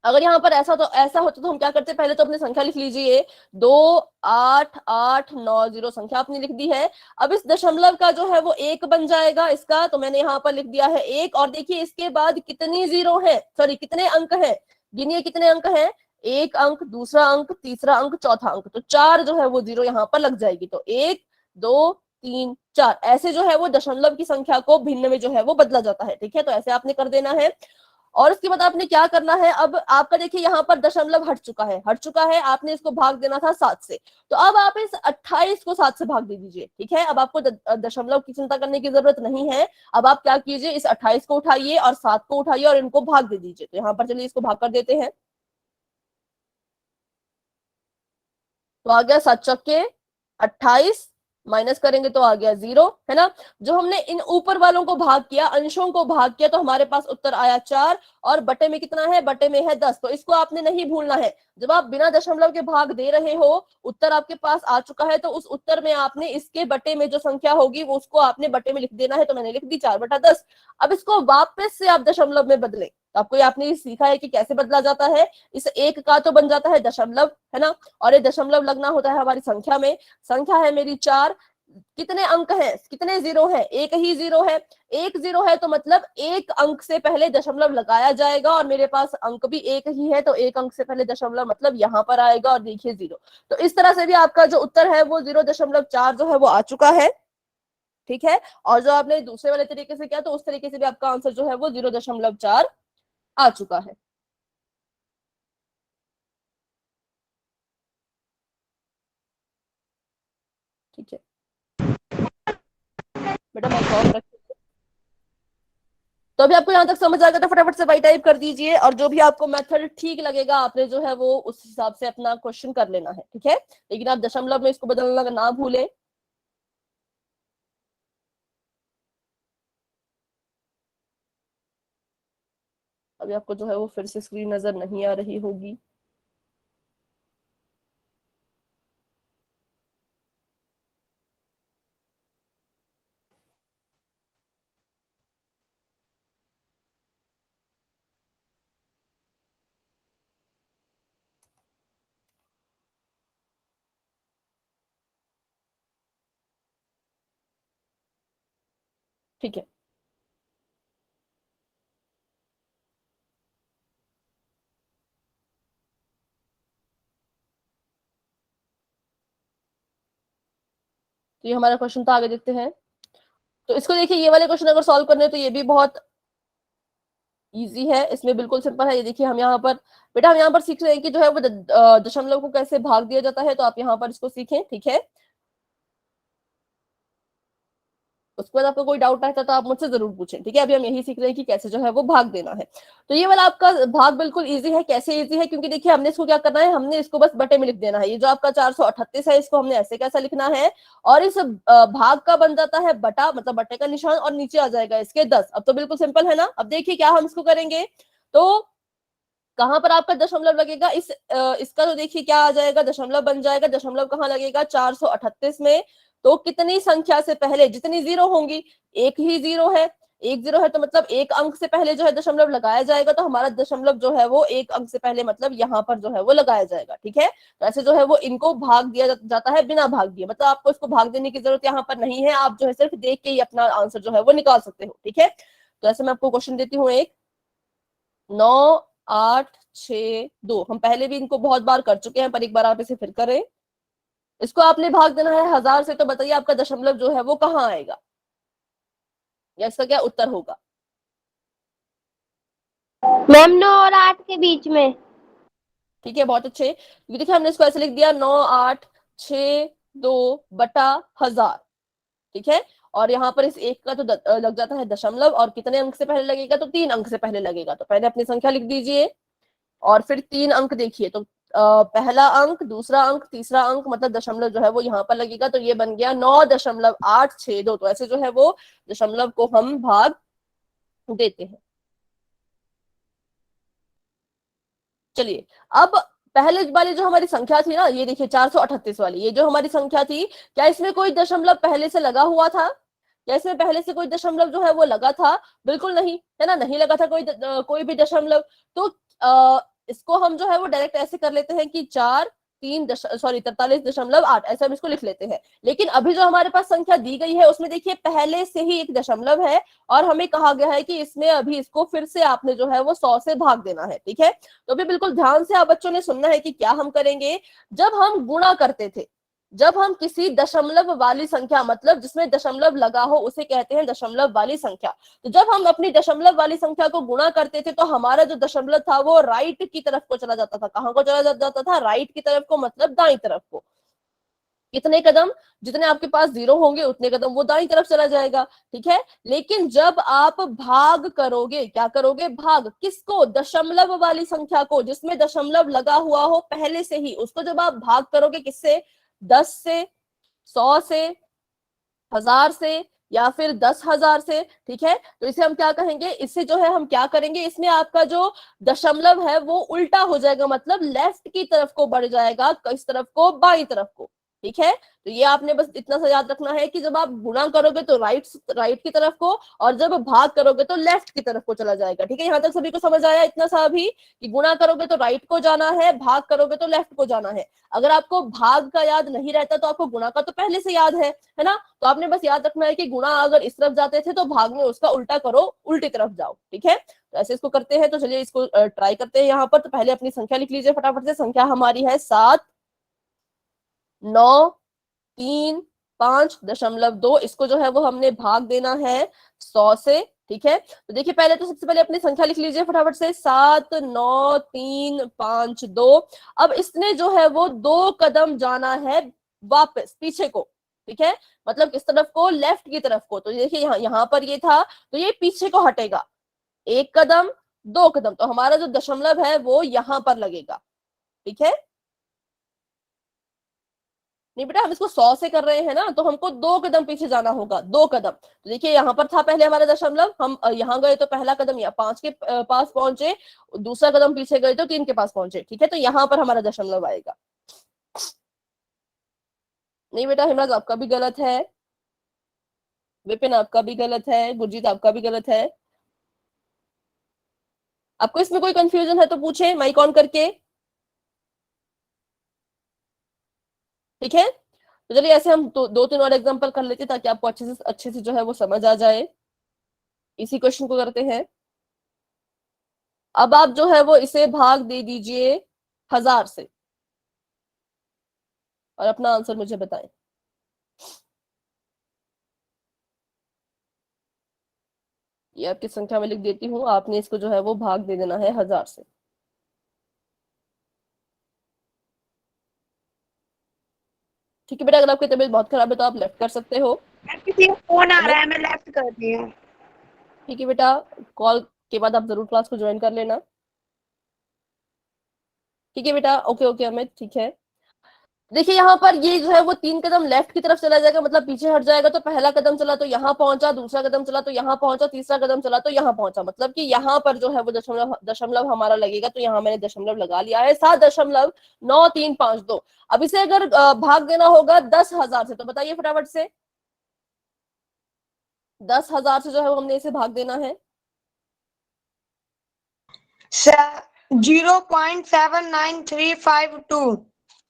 अगर यहाँ पर ऐसा होता तो हम क्या करते, पहले तो अपनी संख्या लिख लीजिए, 28890 संख्या आपने लिख दी है। अब इस दशमलव का जो है वो एक बन जाएगा इसका, तो मैंने यहाँ पर लिख दिया है एक, और देखिए इसके बाद कितनी जीरो है, सॉरी कितने अंक है, गिनिए कितने अंक है, एक अंक, दूसरा अंक, तीसरा अंक, चौथा अंक, तो चार जो है वो जीरो यहाँ पर लग जाएगी। तो 1 2 3 4 ऐसे जो है वो दशमलव की संख्या को भिन्न में जो है वो बदला जाता है। ठीक है, तो ऐसे आपने कर देना है। और उसके बाद आपने क्या करना है, अब आपका देखिए यहाँ पर दशमलव हट चुका है, आपने इसको भाग देना था 7 से, तो अब आप इस 28 को 7 से भाग दे दीजिए। ठीक है, अब आपको दशमलव की चिंता करने की जरूरत नहीं है। अब आप क्या कीजिए, इस 28 को उठाइए और 7 को उठाइए और इनको भाग दे दीजिए। तो यहाँ पर चलिए इसको भाग कर देते हैं, तो आ गया 7 चौके 28, माइनस करेंगे तो आ गया 0, है ना। जो हमने इन ऊपर वालों को भाग किया, अंशों को भाग किया, तो हमारे पास उत्तर आया 4, और बटे में कितना है, बटे में है 10। तो इसको आपने नहीं भूलना है, जब आप बिना दशमलव के भाग दे रहे हो, उत्तर आपके पास आ चुका है, तो उस उत्तर में आपने इसके बटे में जो संख्या होगी वो उसको आपने बटे में लिख देना है। तो मैंने लिख दी 4/10। अब इसको वापस से आप दशमलव में बदले, तो आपको आपने सीखा है कि कैसे बदला जाता है। इस एक का तो बन जाता है दशमलव, है ना, और ये दशमलव लगना होता है हमारी संख्या में। संख्या है मेरी 4, कितने अंक हैं, कितने जीरो है, एक ही जीरो है, एक जीरो है, तो मतलब एक अंक से पहले दशमलव लगाया जाएगा, और मेरे पास अंक भी एक ही है, तो एक अंक से पहले दशमलव मतलब यहाँ पर आएगा, और देखिए 0। तो इस तरह से भी आपका जो उत्तर है वो 0.4 जो है वो आ चुका है। ठीक है, और जो आपने दूसरे वाले तरीके से किया तो उस तरीके से भी आपका आंसर जो है वो 0.4 आ चुका है। ठीक है बेटा, माइक ऑफ रखिए। तो अभी आपको यहाँ तक समझ आ गया तो फटाफट से वाई टाइप कर दीजिए, और जो भी आपको मेथड ठीक लगेगा आपने जो है वो उस हिसाब से अपना क्वेश्चन कर लेना है। ठीक है, लेकिन आप दशमलव में इसको बदलना ना भूलें। अभी आपको जो है वो फिर से स्क्रीन नजर नहीं आ रही होगी। ठीक है, तो ये हमारा क्वेश्चन था, आगे देखते हैं। तो इसको देखिए, ये वाले क्वेश्चन अगर सॉल्व करने हैं तो ये भी बहुत इजी है, इसमें बिल्कुल सिंपल है। ये देखिए, हम यहाँ पर बेटा हम यहाँ पर सीख रहे हैं कि जो है वो दशमलव को कैसे भाग दिया जाता है, तो आप यहाँ पर इसको सीखें। ठीक है, उसके बाद आपको कोई डाउट रहता है तो आप मुझसे जरूर पूछें। ठीक है, अभी हम यही सीख रहे हैं कि कैसे जो है वो भाग देना है। तो ये वाला आपका भाग बिल्कुल इजी है। कैसे इजी है, क्योंकि देखिए हमने इसको क्या करना है, हमने इसको बस बटे में लिख देना है। ये जो आपका 438 है, इसको हमने ऐसे कैसा लिखना है, और इस भाग का बन जाता है बटा, मतलब बटे का निशान, और नीचे आ जाएगा इसके 10। अब तो बिल्कुल सिंपल है ना। अब देखिए क्या हम इसको करेंगे, तो कहां पर आपका दशमलव लगेगा, इसका तो देखिए क्या आ जाएगा, दशमलव बन जाएगा। दशमलव कहाँ लगेगा, 438 में। तो कितनी संख्या से पहले जितनी जीरो होंगी, एक ही जीरो है, एक जीरो है, तो मतलब एक अंक से पहले जो है दशमलव लगाया जाएगा। तो हमारा दशमलव जो है वो एक अंक से पहले मतलब यहाँ पर जो है वो लगाया जाएगा। ठीक है, तो ऐसे जो है वो इनको भाग दिया जाता है बिना भाग दिए, मतलब आपको इसको भाग देने की जरूरत यहाँ पर नहीं है, आप जो है सिर्फ देख के ही अपना आंसर जो है वो निकाल सकते हो। ठीक है, तो ऐसे मैं आपको क्वेश्चन देती हूँ एक, 9 8 6 2। हम पहले भी इनको बहुत बार कर चुके हैं, पर एक बार आप इसे फिर करें। इसको आपने भाग देना है 1000 से, तो बताइए आपका दशमलव जो है वो कहाँ आएगा, या इसका क्या उत्तर होगा। मैम 9 और 8 के बीच में। ठीक है, बहुत अच्छे। क्योंकि देखिए हमने इसको ऐसे लिख दिया, 9 8 6 2/1000। ठीक है, और यहाँ पर इस एक का तो लग जाता है दशमलव, और कितने अंक से पहले लगेगा, तो 3 अंक से पहले लगेगा। तो पहले अपनी संख्या लिख दीजिए, और फिर 3 अंक देखिए, तो पहला अंक, दूसरा अंक, तीसरा अंक, मतलब दशमलव जो है वो यहाँ पर लगेगा, तो ये बन गया 9.862। तो ऐसे जो है वो दशमलव को हम भाग देते हैं। चलिए, अब पहले वाली जो हमारी संख्या थी ना, ये देखिए 438 वाली, ये जो हमारी संख्या थी, क्या इसमें कोई दशमलव पहले से लगा हुआ था? क्या इसमें पहले से कोई दशमलव जो है वो लगा था? बिल्कुल नहीं, है ना, नहीं लगा था कोई भी दशमलव। तो इसको हम जो है वो डायरेक्ट ऐसे कर लेते हैं कि 43.8 ऐसे हम इसको लिख लेते हैं। लेकिन अभी जो हमारे पास संख्या दी गई है उसमें देखिए पहले से ही एक दशमलव है, और हमें कहा गया है कि इसमें अभी इसको फिर से आपने जो है वो 100 से भाग देना है। ठीक है, तो अभी बिल्कुल ध्यान से आप बच्चों ने सुनना है कि क्या हम करेंगे। जब हम गुणा करते थे, जब हम किसी दशमलव वाली संख्या, मतलब जिसमें दशमलव लगा हो, उसे कहते हैं दशमलव वाली संख्या। तो जब हम अपनी दशमलव वाली संख्या को गुणा करते थे तो हमारा जो दशमलव था वो राइट की तरफ को चला जाता था। कहां को चला जाता था? राइट की तरफ को, मतलब दाईं तरफ को। कितने कदम? जितने आपके पास 0 होंगे उतने कदम वो दाईं तरफ चला जाएगा। ठीक है, लेकिन जब आप भाग करोगे, क्या करोगे? भाग किसको? दशमलव वाली संख्या को, जिसमें दशमलव लगा हुआ हो पहले से ही, उसको जब आप भाग करोगे किससे? 10 से, 100 से, 1000 से, या फिर 10,000 से। ठीक है, तो इसे हम क्या कहेंगे? इससे जो है हम क्या करेंगे, इसमें आपका जो दशमलव है वो उल्टा हो जाएगा, मतलब लेफ्ट की तरफ को बढ़ जाएगा, किस तरफ को? बाईं तरफ को। ठीक है, तो ये आपने बस इतना सा याद रखना है कि जब आप गुणा करोगे तो राइट की तरफ को, और जब भाग करोगे तो लेफ्ट की तरफ को चला जाएगा। ठीक है, यहाँ तक सभी को समझ आया इतना सा अभी, कि गुणा करोगे तो राइट को जाना है, भाग करोगे तो लेफ्ट को जाना है। अगर आपको भाग का याद नहीं रहता तो आपको गुणा का तो पहले से याद है ना? तो आपने बस याद रखना है कि गुणा अगर इस तरफ जाते थे तो भाग में उसका उल्टा करो, उल्टी तरफ जाओ। ठीक है, तो ऐसे इसको करते हैं। तो चलिए इसको ट्राई करते हैं यहाँ पर। तो पहले अपनी संख्या लिख लीजिए फटाफट से। संख्या हमारी है 7,9,3,5.2। इसको जो है वो हमने भाग देना है 100 से। ठीक है, तो देखिए पहले तो सबसे पहले अपनी संख्या लिख लीजिए फटाफट से, 7,9,3,5,2। अब इसने जो है वो 2 कदम जाना है वापस पीछे को। ठीक है, मतलब किस तरफ को? लेफ्ट की तरफ को। तो देखिए यहाँ पर ये था, तो ये पीछे को हटेगा, 1 कदम, 2 कदम, तो हमारा जो दशमलव है वो यहाँ पर लगेगा। ठीक है, नहीं बेटा, हम इसको 100 से कर रहे हैं ना, तो हमको 2 कदम पीछे जाना होगा, 2 कदम। तो देखिए यहाँ पर था पहले हमारा दशमलव, हम यहाँ गए तो पहला कदम या 5 के पास पहुंचे, दूसरा कदम पीछे गए तो 3 के पास पहुंचे। ठीक है, तो यहाँ पर हमारा दशमलव आएगा। नहीं बेटा, हिमराज आपका भी गलत है, विपिन आपका भी गलत है, गुरजीत आपका भी गलत है। आपको इसमें कोई कंफ्यूजन है तो पूछे माइक ऑन करके। ठीक है, तो चलिए ऐसे हम 2-3 और एग्जांपल कर लेते हैं ताकि आपको अच्छे से जो है वो समझ आ जाए। इसी क्वेश्चन को करते हैं। अब आप जो है वो इसे भाग दे दीजिए 1000 से और अपना आंसर मुझे बताएं। ये आपकी संख्या में लिख देती हूँ, आपने इसको जो है वो भाग दे देना है 1000 से। ठीक है बेटा, अगर आपकी तबीयत बहुत खराब है तो आप लेफ्ट कर सकते हो। किसी का फोन आ रहा है, मैं लेफ्ट कर रही हूँ। ठीक है बेटा, कॉल के बाद आप जरूर क्लास को ज्वाइन कर लेना। ठीक है बेटा, ओके ओके अमित, ठीक है। देखिए यहाँ पर ये जो है वो 3 कदम लेफ्ट की तरफ चला जाएगा, मतलब पीछे हट जाएगा। तो पहला कदम चला तो यहाँ पहुंचा, दूसरा कदम चला तो यहाँ पहुंचा, तीसरा कदम चला तो यहाँ पहुंचा, मतलब कि यहाँ पर जो है वो दशमलव हमारा लगेगा। तो यहाँ मैंने दशमलव लगा लिया है, 7.9,3,5,2। अब इसे अगर भाग देना होगा 10,000 से, तो बताइए फटाफट से, 10,000 से जो है वो हमने इसे भाग देना है। 0.79352।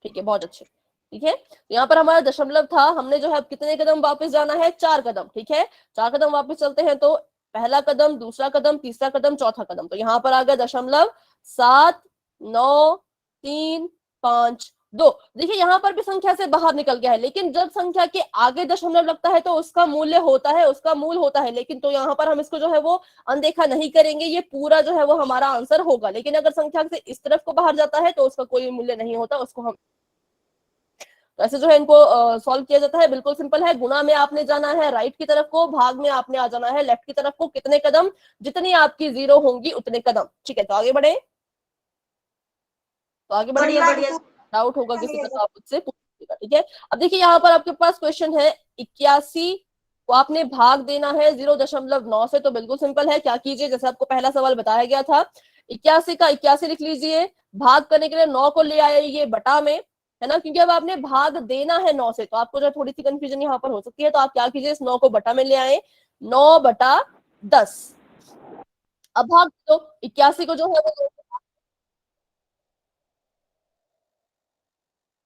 ठीक है, बहुत अच्छे। ठीक है, यहाँ पर हमारा दशमलव था, हमने जो है कितने कदम वापस जाना है? 4 कदम। ठीक है, 4 कदम वापस चलते हैं, तो पहला कदम, दूसरा कदम, तीसरा कदम, चौथा कदम। तो यहाँ पर आ गया दशमलव 7,9,3,5,2। देखिए यहाँ पर भी संख्या से बाहर निकल गया है, लेकिन जब संख्या के आगे दशमलव लगता है तो उसका मूल्य होता है, उसका मूल होता है। लेकिन तो यहाँ पर हम इसको जो है वो अनदेखा नहीं करेंगे, ये पूरा जो है वो हमारा आंसर होगा। लेकिन अगर संख्या से इस तरफ को बाहर जाता है तो उसका कोई मूल्य नहीं होता, उसको हम तो ऐसे जो है इनको सॉल्व किया जाता है। बिल्कुल सिंपल है। गुणा में आपने जाना है राइट की तरफ को, भाग में आपने आ जाना है लेफ्ट की तरफ को। कितने कदम? जितनी आपकी 0 होंगी उतने कदम। ठीक है, तो आगे बढ़े। तो आगे बढ़िए, डाउट होगा किसी का तो आप मुझसे पूछिएगा, ठीक है। अब देखिए यहाँ पर आपके पास क्वेश्चन है 81 को आपने भाग देना है 0.9 से, तो बिल्कुल सिंपल है। क्या कीजिए, जैसे आपको पहला सवाल बताया गया था, 81 का 81 लिख लीजिए, भाग करने के लिए 9 को ले आइए बटा में, है ना, क्योंकि अब आपने भाग देना है 9 से, तो आपको जो थोड़ी सी कंफ्यूजन यहाँ पर हो सकती है। तो आप क्या कीजिए, इस 9 को बटा में ले आए, 9/10। अब भाग दो 81 को जो है वो,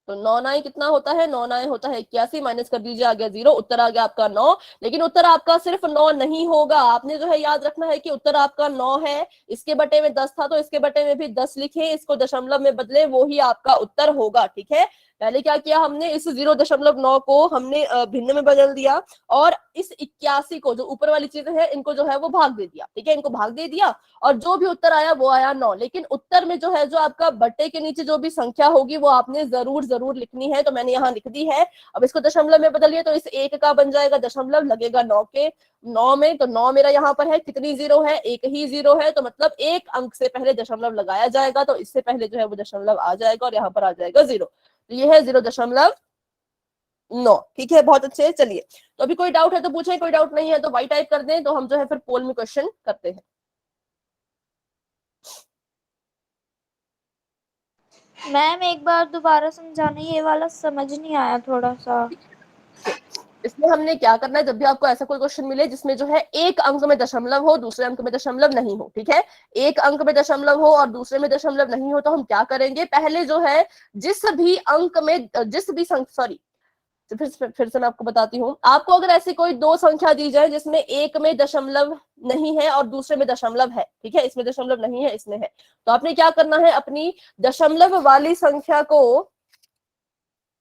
तो 9×9 कितना होता है, 9×9 होता है 81, माइनस कर दीजिए, आ गया 0, उत्तर आ गया आपका 9। लेकिन उत्तर आपका सिर्फ 9 नहीं होगा, आपने जो है याद रखना है कि उत्तर आपका 9 है, इसके बटे में 10 था तो इसके बटे में भी 10 लिखे, इसको दशमलव में बदले, वो ही आपका उत्तर होगा, ठीक है। पहले क्या किया हमने, इस 0.9 को हमने भिन्न में बदल दिया, और इस 81 को, जो ऊपर वाली चीजें हैं, इनको जो है वो भाग दे दिया, ठीक है, इनको भाग दे दिया, और जो भी उत्तर आया वो आया 9। लेकिन उत्तर में जो है, जो आपका बट्टे के नीचे जो भी संख्या होगी वो आपने जरूर जरूर लिखनी है, तो मैंने यहाँ लिख दी है। अब इसको दशमलव में बदलिए, तो इस 1 का बन जाएगा दशमलव, लगेगा 9 के 9 में, तो 9 मेरा यहाँ पर है, कितनी जीरो है, एक ही जीरो है, तो मतलब एक अंक से पहले दशमलव लगाया जाएगा, तो इससे पहले जो है वो दशमलव आ जाएगा, और यहाँ पर आ जाएगा 0, तो ये है 0.9, ठीक है, बहुत अच्छे। चलिए, तो अभी कोई डाउट है तो पूछें, कोई डाउट नहीं है तो वाई टाइप कर दें, तो हम जो है फिर पोल में क्वेश्चन करते हैं। मैम एक बार दोबारा समझाना, ये वाला समझ नहीं आया थोड़ा सा। इसमें हमने क्या करना है, जब भी आपको ऐसा कोई क्वेश्चन मिले जिसमें जो है एक अंक में दशमलव हो, दूसरे अंक में दशमलव नहीं हो, ठीक है, एक अंक में दशमलव हो और दूसरे में दशमलव नहीं हो, तो हम क्या करेंगे, पहले जो है जिस भी अंक में, जिस भी सॉरी, फिर से मैं आपको बताती हूँ। आपको अगर ऐसी कोई दो संख्या दी जाए जिसमें एक में दशमलव नहीं है और दूसरे में दशमलव है, ठीक है, इसमें दशमलव नहीं है, इसमें है, तो आपने क्या करना है, अपनी दशमलव वाली संख्या को,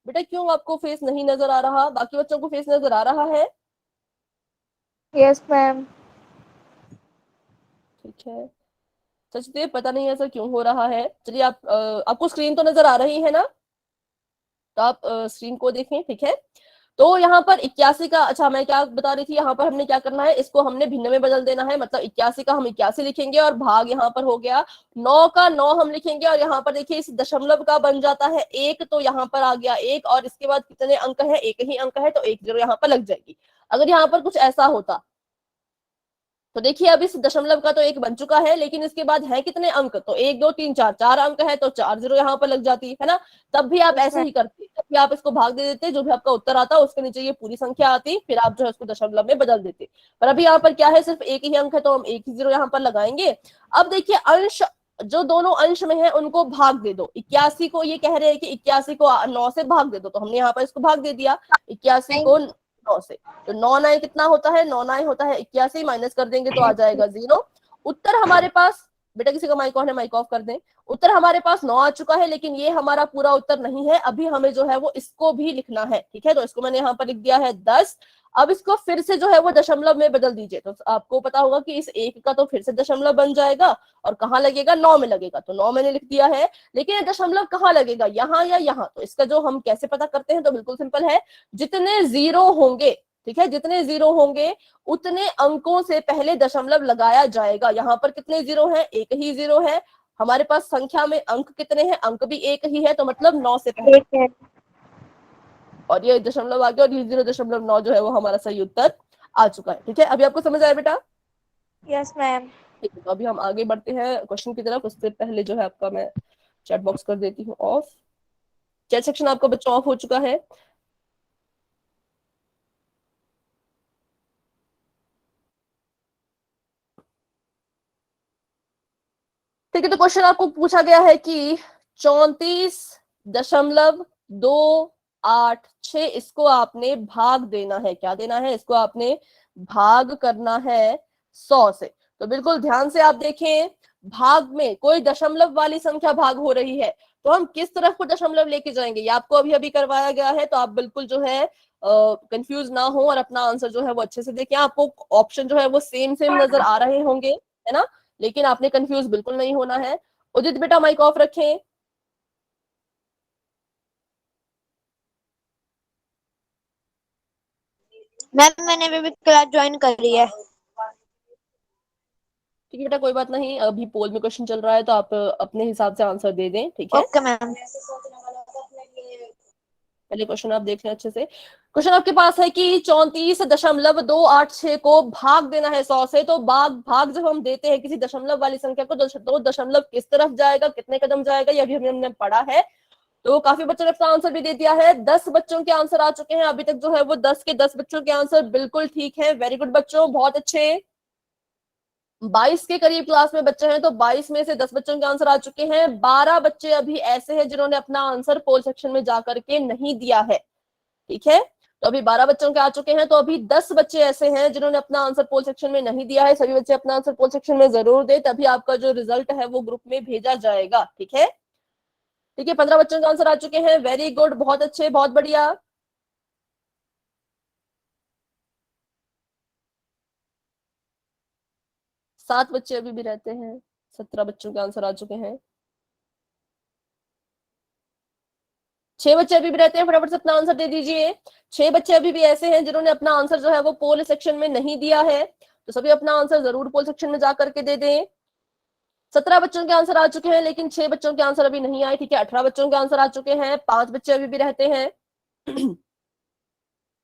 बेटा क्यों आपको फेस नहीं नजर आ रहा, बाकी बच्चों को फेस नजर आ रहा है? Yes ma'am. ठीक है, सचदेव पता नहीं ऐसा क्यों हो रहा है। चलिए, आप आपको स्क्रीन तो नजर आ रही है ना, तो आप स्क्रीन को देखें, ठीक है। तो यहाँ पर 81 का, अच्छा मैं क्या बता रही थी, यहाँ पर हमने क्या करना है, इसको हमने भिन्न में बदल देना है, मतलब 81 का हम 81 लिखेंगे, और भाग यहाँ पर हो गया 9 का 9 हम लिखेंगे, और यहाँ पर देखिए इस दशमलव का बन जाता है 1, तो यहाँ पर आ गया 1, और इसके बाद कितने अंक है, एक ही अंक है, तो 1 0 यहाँ पर लग जाएगी। अगर यहाँ पर कुछ ऐसा होता, तो देखिए अब इस दशमलव का तो 1 बन चुका है, लेकिन इसके बाद है कितने अंक, तो 1 2 3 4, 4 अंक है, तो 4 0 यहाँ पर लग जाती है ना। तब भी आप ऐसे ही करते, तब भी आप इसको भाग दे देते, जो भी आपका उत्तर आता उसके नीचे ये पूरी संख्या आती, फिर आप जो है उसको दशमलव में बदल देते। पर अभी यहाँ पर क्या है, सिर्फ एक ही अंक है, तो हम एक ही 0 यहाँ पर लगाएंगे। अब देखिए अंश, जो दोनों अंश में है उनको भाग दे दो। 81 को, ये कह रहे हैं कि 81 को 9 से भाग दे दो, तो हमने यहाँ पर इसको भाग दे दिया 81 को 9 से, तो 9×9 कितना होता है, 9×9 होता है 81, माइनस कर देंगे तो आ जाएगा 0। उत्तर हमारे पास, बेटा किसी का माइक ऑन है, माइक ऑफ कर दें। उत्तर हमारे पास 9 आ चुका है, लेकिन ये हमारा पूरा उत्तर नहीं है, अभी हमें जो है वो इसको भी लिखना है, ठीक है, तो इसको मैंने यहाँ पर लिख दिया है 10। अब इसको फिर से जो है वो दशमलव में बदल दीजिए, तो आपको पता होगा कि इस 1 का तो फिर से दशमलव बन जाएगा, और कहाँ लगेगा, 9 में लगेगा, तो 9 मैंने लिख दिया है। लेकिन ये दशमलव कहाँ लगेगा, यहाँ या यहाँ, तो इसका जो हम कैसे पता करते हैं, तो बिल्कुल सिंपल है, जितने 0 होंगे, ठीक है, जितने 0 होंगे उतने अंकों से पहले दशमलव लगाया जाएगा। यहाँ पर कितने 0 हैं, एक ही 0 है, हमारे पास संख्या में अंक कितने हैं, अंक भी एक ही है, तो मतलब 9 से पहले, एक है। और ये दशमलव आ गया, और ये 0.9 जो है वो हमारा सही उत्तर आ चुका है, ठीक है। अभी आपको समझ आया बेटा? Yes ma'am. ठीक है, तो अभी हम आगे बढ़ते हैं क्वेश्चन की तरफ। उससे पहले जो है आपका मैं चैट बॉक्स कर देती हूँ ऑफ, चैट सेक्शन आपका बच्चा ऑफ हो चुका है। ठीक है, तो क्वेश्चन आपको पूछा गया है कि 34.286, इसको आपने भाग देना है, क्या देना है, इसको आपने भाग करना है 100 से। तो बिल्कुल ध्यान से आप देखें, भाग में कोई दशमलव वाली संख्या भाग हो रही है, तो हम किस तरफ को दशमलव लेके जाएंगे, ये आपको अभी अभी करवाया गया है, तो आप बिल्कुल जो है कंफ्यूज ना हो, और अपना आंसर जो है वो अच्छे से देखें। आपको ऑप्शन जो है वो सेम सेम नजर आ रहे होंगे, है ना, लेकिन आपने कंफ्यूज बिल्कुल नहीं होना है। उदित बेटा माइक ऑफ रखें। मैम मैंने अभी क्लास ज्वाइन कर ली है। ठीक है बेटा, कोई बात नहीं, अभी पोल में क्वेश्चन चल रहा है तो आप अपने हिसाब से आंसर दे दें, ठीक है। Okay ma'am. पहले क्वेश्चन आप देख लें अच्छे से। क्वेश्चन आपके पास है कि 34.286 को भाग देना है 100 से, तो भाग जब हम देते हैं किसी दशमलव वाली संख्या को, तो दशमलव किस तरफ जाएगा, कितने कदम जाएगा, ये भी हमने पढ़ा है। तो काफी बच्चों ने अपना आंसर भी दे दिया है। 10 बच्चों के आंसर आ चुके हैं अभी तक, जो है वो 10 के 10 बच्चों के आंसर बिल्कुल ठीक है। वेरी गुड बच्चों, बहुत अच्छे। 22 के करीब क्लास में बच्चे हैं, तो 22 में से 10 बच्चों के आंसर आ चुके हैं। 12 बच्चे अभी ऐसे हैं जिन्होंने अपना आंसर पोल सेक्शन में जाकर के नहीं दिया है, ठीक है। तो अभी 12 बच्चों के आ चुके हैं, तो अभी 10 बच्चे ऐसे हैं जिन्होंने अपना आंसर पोल सेक्शन में नहीं दिया है। सभी बच्चे अपना आंसर पोल सेक्शन में जरूर दे, तभी आपका जो रिजल्ट है वो ग्रुप में भेजा जाएगा, ठीक है। ठीक है, 15 बच्चों के आंसर आ चुके हैं। वेरी गुड, बहुत अच्छे, बहुत बढ़िया। 7 बच्चे अभी भी रहते हैं। 17 बच्चों के आंसर आ चुके हैं। 6 बच्चे अभी भी रहते हैं, फटाफट से अपना आंसर दे दीजिए। 6 बच्चे अभी भी ऐसे हैं जिन्होंने अपना आंसर जो है वो पोल सेक्शन में नहीं दिया है, तो सभी अपना आंसर जरूर पोल सेक्शन में जाकर के दे दें। 17 बच्चों के आंसर आ चुके हैं, लेकिन 6 बच्चों के आंसर अभी नहीं आए, ठीक है। 18 बच्चों के आंसर आ चुके हैं। 5 बच्चे अभी भी रहते हैं।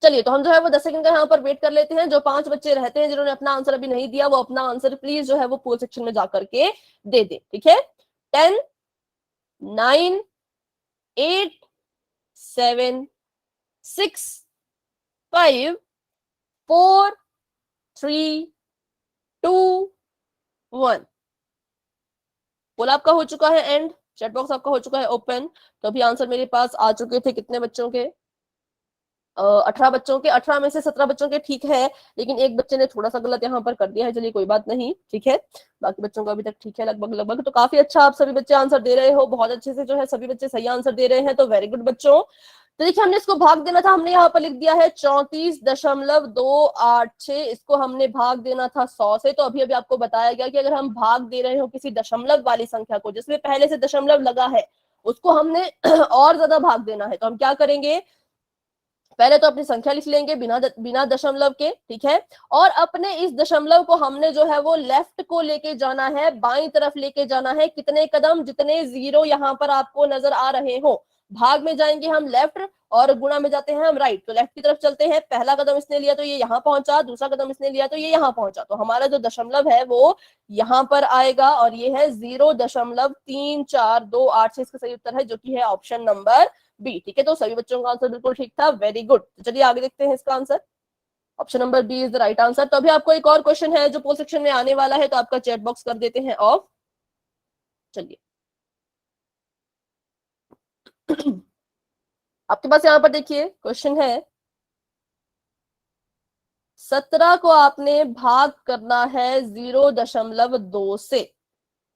चलिए, तो हम जो है वो 10 सेकंड का यहाँ पर वेट कर लेते हैं। जो 5 बच्चे रहते हैं जिन्होंने अपना आंसर अभी नहीं दिया, वो अपना आंसर प्लीज जो है वो पोल सेक्शन में जाकर के दे दे, ठीक है। 10, 9, 8, 7, 6, 5, 4, 3, 2, 1। पोल आपका हो चुका है एंड, चैट बॉक्स आपका हो चुका है ओपन। तो अभी आंसर मेरे पास आ चुके थे कितने बच्चों के? 18 बच्चों के। 18 में से 17 बच्चों के ठीक है, लेकिन एक बच्चे ने थोड़ा सा गलत यहाँ पर कर दिया है। चलिए कोई बात नहीं, ठीक है। बाकी बच्चों का अभी तक ठीक है लगभग लगभग। तो काफी अच्छा, आप सभी बच्चे आंसर दे रहे हो, बहुत अच्छे से जो है सभी बच्चे सही आंसर दे रहे हैं, तो वेरी गुड बच्चों। तो देखिए, हमने इसको भाग देना था, हमने यहाँ पर लिख दिया है 34.286, इसको हमने भाग देना था 100 से। तो अभी अभी आपको बताया गया कि अगर हम भाग दे रहे हो किसी दशमलव वाली संख्या को जिसमें पहले से दशमलव लगा है, उसको हमने और ज्यादा भाग देना है, तो हम क्या करेंगे? पहले तो अपनी संख्या लिख लेंगे बिना दशमलव के, ठीक है। और अपने इस दशमलव को हमने जो है वो लेफ्ट को लेके जाना है, बाईं तरफ लेके जाना है। कितने कदम? जितने जीरो यहाँ पर आपको नजर आ रहे हो। भाग में जाएंगे हम लेफ्ट और गुणा में जाते हैं हम राइट, तो लेफ्ट की तरफ चलते हैं। पहला कदम इसने लिया तो ये यहाँ पहुंचा, दूसरा कदम इसने लिया तो ये यहाँ पहुंचा, तो हमारा जो दशमलव है वो यहाँ पर आएगा, और ये है 0.3428। इसका सही उत्तर है जो कि है ऑप्शन नंबर बी, ठीक है। तो सभी बच्चों का आंसर बिल्कुल ठीक था, वेरी गुड। तो चलिए आगे देखते हैं इसका answer. Option number B is the right answer. तो अभी आपको एक और क्वेश्चन है जो पोल सेक्शन में आने वाला है, तो आपका चैट बॉक्स कर देते हैं ऑफ। चलिए, आपके पास यहाँ पर देखिए क्वेश्चन है, 17 को आपने भाग करना है 0.2 से,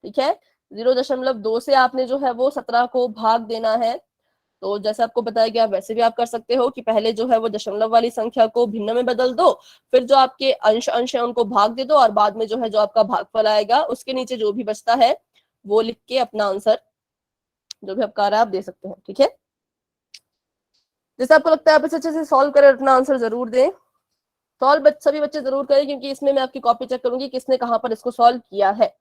ठीक है। 0.2 से आपने जो है वो 17 को भाग देना है। तो जैसे आपको बताया गया वैसे भी आप कर सकते हो कि पहले जो है वो दशमलव वाली संख्या को भिन्न में बदल दो, फिर जो आपके अंश है उनको भाग दे दो, और बाद में जो है जो आपका भागफल आएगा उसके नीचे जो भी बचता है वो लिख के अपना आंसर जो भी आपका आ रहा है आप दे सकते हैं, ठीक है। जैसे आपको लगता है आप इसे अच्छे से सॉल्व करें, अपना आंसर जरूर दें। सॉल्व सभी बच्चे जरूर करें, क्योंकि इसमें मैं आपकी कॉपी चेक करूंगी किसने कहाँ पर इसको सॉल्व किया है।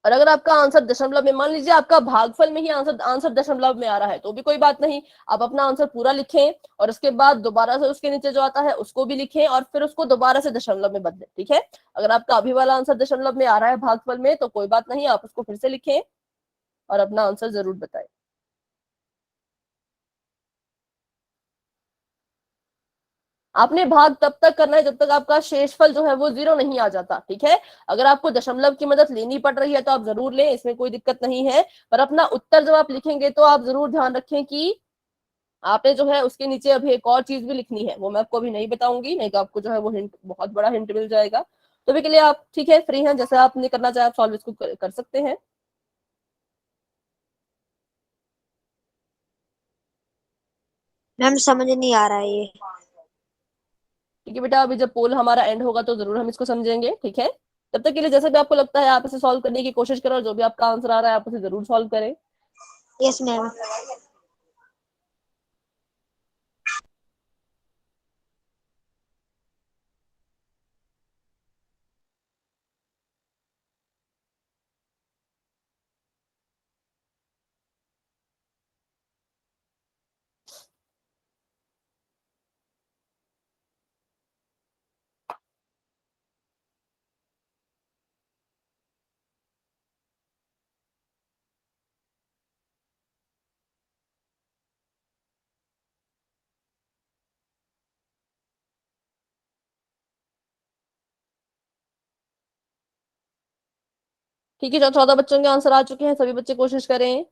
और अगर आपका आंसर दशमलव में, मान लीजिए आपका भागफल में ही आंसर दशमलव में आ रहा है, तो भी कोई बात नहीं, आप अपना आंसर पूरा लिखें और उसके बाद दोबारा से उसके नीचे जो आता है उसको भी लिखें और फिर उसको दोबारा से दशमलव में बदलें, ठीक है। अगर आपका अभी वाला आंसर दशमलव में आ रहा है भागफल में, तो कोई बात नहीं, आप उसको फिर से लिखें और अपना आंसर जरूर बताएं। आपने भाग तब तक करना है जब तक आपका शेषफल जो है वो 0 नहीं आ जाता, ठीक है। अगर आपको दशमलव की मदद लेनी पड़ रही है तो आप जरूर लें, इसमें कोई दिक्कत नहीं है। पर अपना उत्तर जब आप लिखेंगे तो आप जरूर ध्यान रखें कि आपने जो है उसके नीचे अभी एक और चीज भी लिखनी है, वो मैं आपको अभी नहीं बताऊंगी, नहीं तो आपको जो है वो हिंट, बहुत बड़ा हिंट मिल जाएगा। तो अभी के लिए आप ठीक है, फ्री हैं, जैसे आपने करना चाहे आप सॉल्व इसको कर सकते हैं। मैम समझ नहीं आ रहा है ये। ठीक है बेटा, अभी जब पोल हमारा एंड होगा तो जरूर हम इसको समझेंगे, ठीक है। तब तक के लिए जैसे भी आपको लगता है आप इसे सॉल्व करने की कोशिश करें और जो भी आपका आंसर आ रहा है आप उसे जरूर सॉल्व करें। Yes ma'am. ठीक है, जो 14 बच्चों के आंसर आ चुके हैं सभी बच्चे कोशिश करें।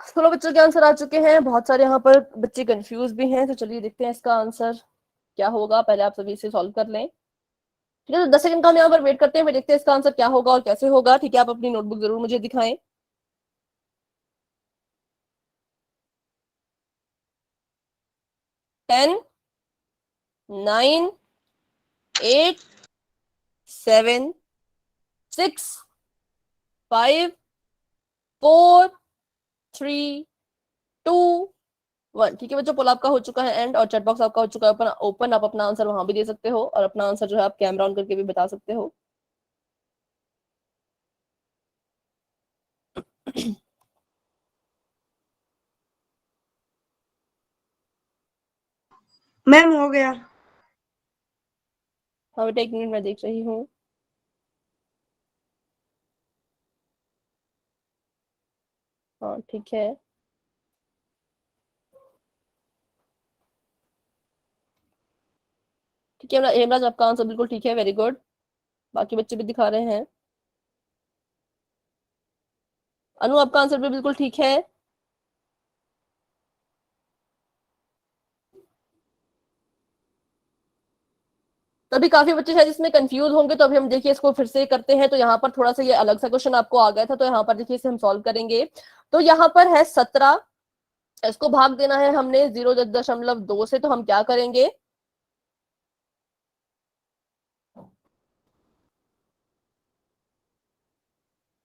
सोलह बच्चों के आंसर आ चुके हैं, बहुत सारे यहाँ पर बच्चे कंफ्यूज भी हैं, तो चलिए देखते हैं इसका आंसर क्या होगा। पहले आप सभी इसे सॉल्व कर लें। ठीक है, तो 10 सेकंड का हम यहाँ पर वेट करते हैं, फिर देखते हैं इसका आंसर क्या होगा और कैसे होगा। ठीक है, आप अपनी नोटबुक जरूर मुझे दिखाएं। 10, 9, 8, 7, 6, 5, 4, 3, 2, 1। ठीक है बच्चों, पोल आपका हो चुका है एंड और चैट बॉक्स आपका हो चुका है ओपन ओपन। आप अपना आंसर वहां भी दे सकते हो और अपना आंसर जो है आप कैमरा ऑन करके भी बता सकते हो। मैम हो गया। हाँ बेटा, 1 मिनट मैं देख रही हूँ। हाँ ठीक है। ठीक है हेमराज, आपका आंसर बिल्कुल ठीक है, वेरी गुड। बाकी बच्चे भी दिखा रहे हैं। अनु, आपका आंसर भी बिल्कुल ठीक है। तो अभी काफी बच्चे शायद इसमें कंफ्यूज होंगे, तो अभी हम देखिए इसको फिर से करते हैं। तो यहाँ पर थोड़ा सा ये अलग सा क्वेश्चन आपको आ गया था, तो यहाँ पर देखिए इसे हम सॉल्व करेंगे। तो यहाँ पर है 17, इसको भाग देना है हमने 0.2 से। तो हम क्या करेंगे,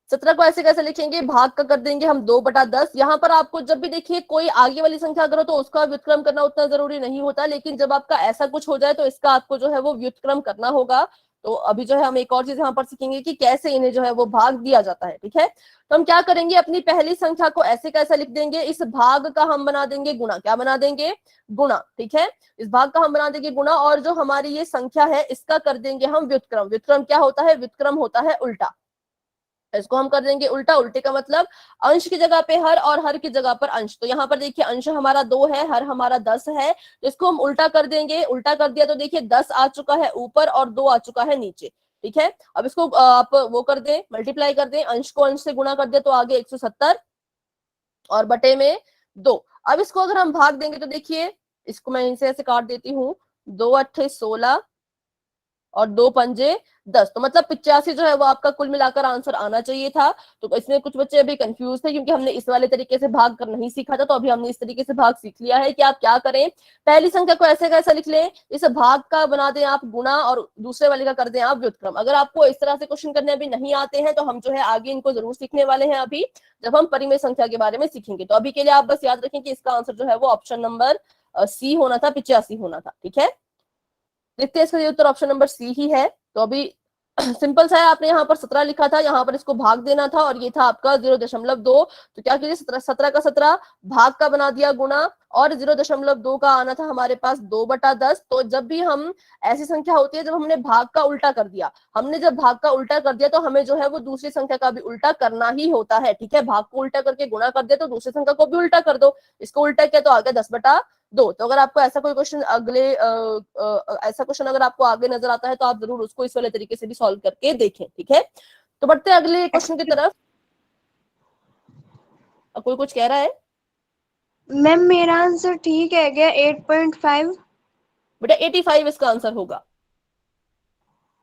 17 को ऐसे कैसे लिखेंगे, भाग का कर देंगे हम 2/10। यहाँ पर आपको जब भी देखिए कोई आगे वाली संख्या अगर हो तो उसका व्युत्क्रम करना उतना जरूरी नहीं होता, लेकिन जब आपका ऐसा कुछ हो जाए तो इसका आपको जो है वो व्युत्क्रम करना होगा। तो अभी जो है हम एक और चीज यहाँ पर सीखेंगे कि कैसे इन्हें जो है वो भाग दिया जाता है। ठीक है, तो हम क्या करेंगे, अपनी पहली संख्या को ऐसे कैसे लिख देंगे, इस भाग का हम बना देंगे गुणा। क्या बना देंगे, गुणा। ठीक है, इस भाग का हम बना देंगे गुणा, और जो हमारी ये संख्या है इसका कर देंगे हम व्युत्क्रम। व्युत्क्रम क्या होता है, व्युत्क्रम होता है उल्टा। इसको हम कर देंगे उल्टा। उल्टे का मतलब अंश की जगह पे हर और हर की जगह पर अंश। तो यहाँ पर देखिए अंश हमारा 2 है, हर हमारा 10 है। इसको हम उल्टा कर देंगे। उल्टा कर दिया तो देखिए 10 आ चुका है ऊपर और 2 आ चुका है नीचे। ठीक है, अब इसको आप वो कर दें, मल्टीप्लाई कर दें, अंश को अंश से गुणा कर दे तो आगे 170 और बटे में 2। अब इसको अगर हम भाग देंगे तो देखिए, इसको मैं इनसे ऐसे काट देती हूँ, 2 8 16 और 2 पंजे 10। तो मतलब 85 जो है वो आपका कुल मिलाकर आंसर आना चाहिए था। तो इसमें कुछ बच्चे अभी कंफ्यूज थे क्योंकि हमने इस वाले तरीके से भाग कर नहीं सीखा था, तो अभी हमने इस तरीके से भाग सीख लिया है कि आप क्या करें, पहली संख्या को ऐसे कैसे लिख लें, इस भाग का बना दें आप गुणा और दूसरे वाले का कर दें आप व्युत्क्रम। अगर आपको इस तरह से क्वेश्चन करने अभी नहीं आते हैं तो हम जो है आगे इनको जरूर सीखने वाले हैं अभी, जब हम परिमेय संख्या के बारे में सीखेंगे। तो अभी के लिए आप बस याद रखें कि इसका आंसर जो है वो ऑप्शन नंबर सी होना था, 85 होना था। ठीक है, देखते हैं इसका उत्तर ऑप्शन नंबर सी ही है। तो अभी सिंपल सा है, आपने यहाँ पर 17 लिखा था, यहाँ पर इसको भाग देना था और ये था आपका 0.2। तो क्या कीजिए, 17 का 17 भाग का बना दिया गुणा, और 0.2 का आना था हमारे पास 2/10। तो जब भी हम ऐसी संख्या होती है जब हमने भाग का उल्टा कर दिया, हमने जब भाग का उल्टा कर दिया तो हमें जो है वो दूसरी संख्या का भी उल्टा करना ही होता है। ठीक है, भाग को उल्टा करके गुणा कर दिया तो दूसरी संख्या को भी उल्टा कर दो, इसको उल्टा किया तो आ गया 10/2। तो अगर आपको ऐसा कोई क्वेश्चन ऐसा क्वेश्चन अगर आपको आगे नजर आता है तो आप जरूर उसको इस वाले तरीके से भी सॉल्व करके देखें। ठीक है, तो बढ़ते हैं अगले क्वेश्चन की तरफ। कोई कुछ कह रहा है? मैम मेरा आंसर ठीक है क्या? 8.5। बेटा 85 इसका आंसर होगा।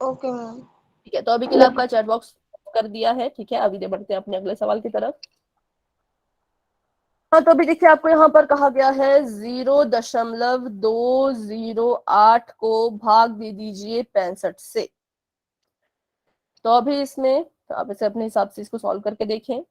Okay ma'am. ठीक है, तो अभी के लिए आपका चैट बॉक्स कर दिया है। ठीक है, अभी बढ़ते हैं अपने अगले सवाल की तरफ। हाँ, तो अभी देखिए आपको यहाँ पर कहा गया है 0.208 को भाग दे दीजिए 65 से। तो अभी इसमें तो आप इसे अपने हिसाब से इसको सॉल्व करके देखें।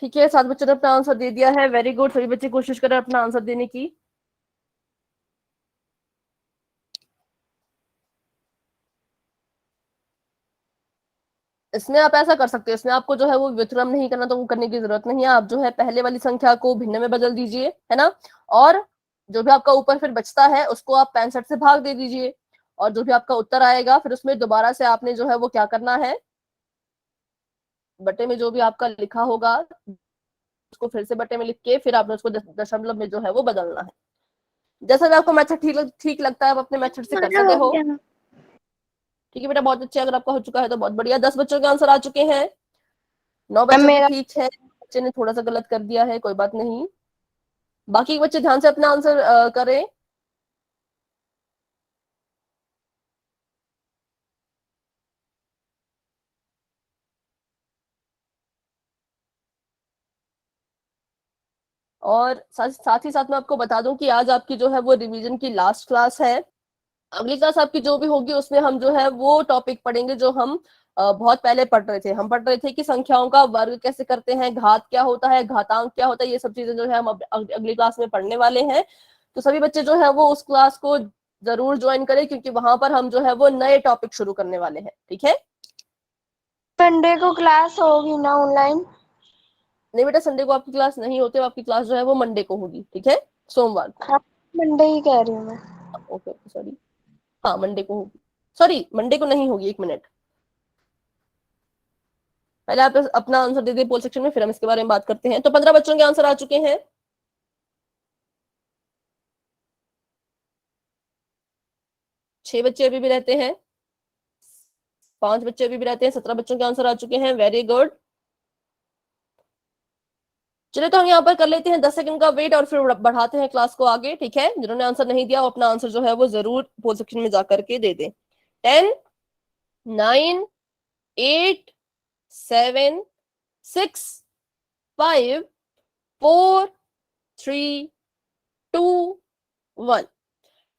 ठीक है, 7 बच्चों ने अपना आंसर दे दिया है। वेरी गुड, सभी बच्चे कोशिश करें अपना आंसर देने की। इसमें आप ऐसा कर सकते हो, इसमें आपको जो है वो व्युत्क्रम नहीं करना, तो वो करने की जरूरत नहीं है। आप जो है पहले वाली संख्या को भिन्न में बदल दीजिए, है ना, और जो भी आपका ऊपर फिर बचता है उसको आप 65 से भाग दे दीजिए, और जो भी आपका उत्तर आएगा फिर उसमें दोबारा से आपने जो है वो क्या करना है, बटे में जो भी आपका लिखा होगा उसको फिर से बटे में लिख के फिर आपने उसको दशमलव में जो है वो बदलना है। जैसा भी आपको मेथड ठीक लगता है आप अपने मेथड से कर सकते हो। ठीक है बेटा, बहुत अच्छे। अगर आपका हो चुका है तो बहुत बढ़िया। 10 बच्चों के आंसर आ चुके हैं। 9 बच्चों के मेरा ठीक है, बच्चे ने थोड़ा सा गलत कर दिया है, कोई बात नहीं। बाकी बच्चे ध्यान से अपना आंसर करें। और साथ ही साथ मैं आपको बता दूं कि आज आपकी जो है वो रिवीजन की लास्ट क्लास है। अगली क्लास आपकी जो भी होगी उसमें हम जो है वो टॉपिक पढ़ेंगे जो हम बहुत पहले पढ़ रहे थे। हम पढ़ रहे थे कि संख्याओं का वर्ग कैसे करते हैं, घात क्या होता है, घातांक क्या होता है, ये सब चीजें जो है हम अगली क्लास में पढ़ने वाले हैं। तो सभी बच्चे जो है वो उस क्लास को जरूर ज्वाइन करें, क्योंकि वहां पर हम जो है वो नए टॉपिक शुरू करने वाले हैं। ठीक है, संडे को क्लास होगी ना ऑनलाइन? नहीं बेटा, संडे को आपकी क्लास नहीं होती, आपकी क्लास जो है वो मंडे को होगी। ठीक है, सोमवार को। हाँ, मंडे ही कह रही हूँ मैं। ओके, सॉरी, हाँ मंडे को होगी। सॉरी, मंडे को नहीं होगी, 1 मिनट। पहले आप अपना आंसर दे दे पोल सेक्शन में, फिर हम इसके बारे में बात करते हैं। तो 15 बच्चों के आंसर आ चुके हैं। 6 बच्चे अभी भी रहते हैं, 5 बच्चे अभी भी रहते हैं। 17 बच्चों के आंसर आ चुके हैं। Very good. चलिए, तो हम यहाँ पर कर लेते हैं 10 सेकंड का वेट और फिर बढ़ाते हैं क्लास को आगे। ठीक है, जिन्होंने आंसर नहीं दिया वो अपना आंसर जो है वो जरूर पोल सेक्शन में जाकर के दे दें। 10, 9, 8, 7, 6, 5, 4, 3, 2, 1।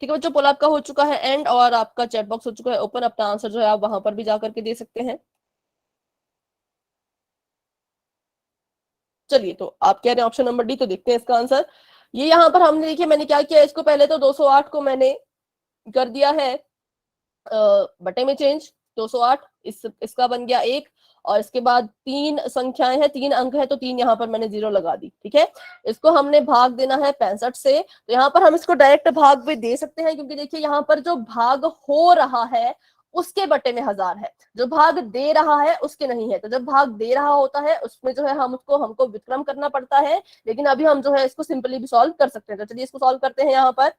ठीक है बच्चों, पोल आपका हो चुका है एंड, और आपका चैट बॉक्स हो चुका है ओपन। अपना आंसर जो है आप वहां पर भी जाकर के दे सकते हैं। चलिए, तो आप कह रहे हैं ऑप्शन नंबर डी, तो देखते हैं इसका आंसर। ये यहाँ पर हमने देखिए मैंने क्या किया, इसको पहले तो 208 को मैंने कर दिया है बटे में चेंज। 208 इसका बन गया 1, और इसके बाद 3 संख्याएं हैं, 3 अंक है, तो 3 यहाँ पर मैंने 0 लगा दी। ठीक है, इसको हमने भाग देना है 65 से। तो यहाँ पर हम इसको डायरेक्ट भाग भी दे सकते हैं, क्योंकि देखिए यहाँ पर जो भाग हो रहा है उसके बटे में 1000 है, जो भाग दे रहा है उसके नहीं है। तो जब भाग दे रहा होता है उसमें जो है हमको विक्रम करना पड़ता है, लेकिन अभी हम जो है इसको सिंपली भी सॉल्व कर सकते हैं। तो चलिए इसको सॉल्व करते हैं। यहाँ पर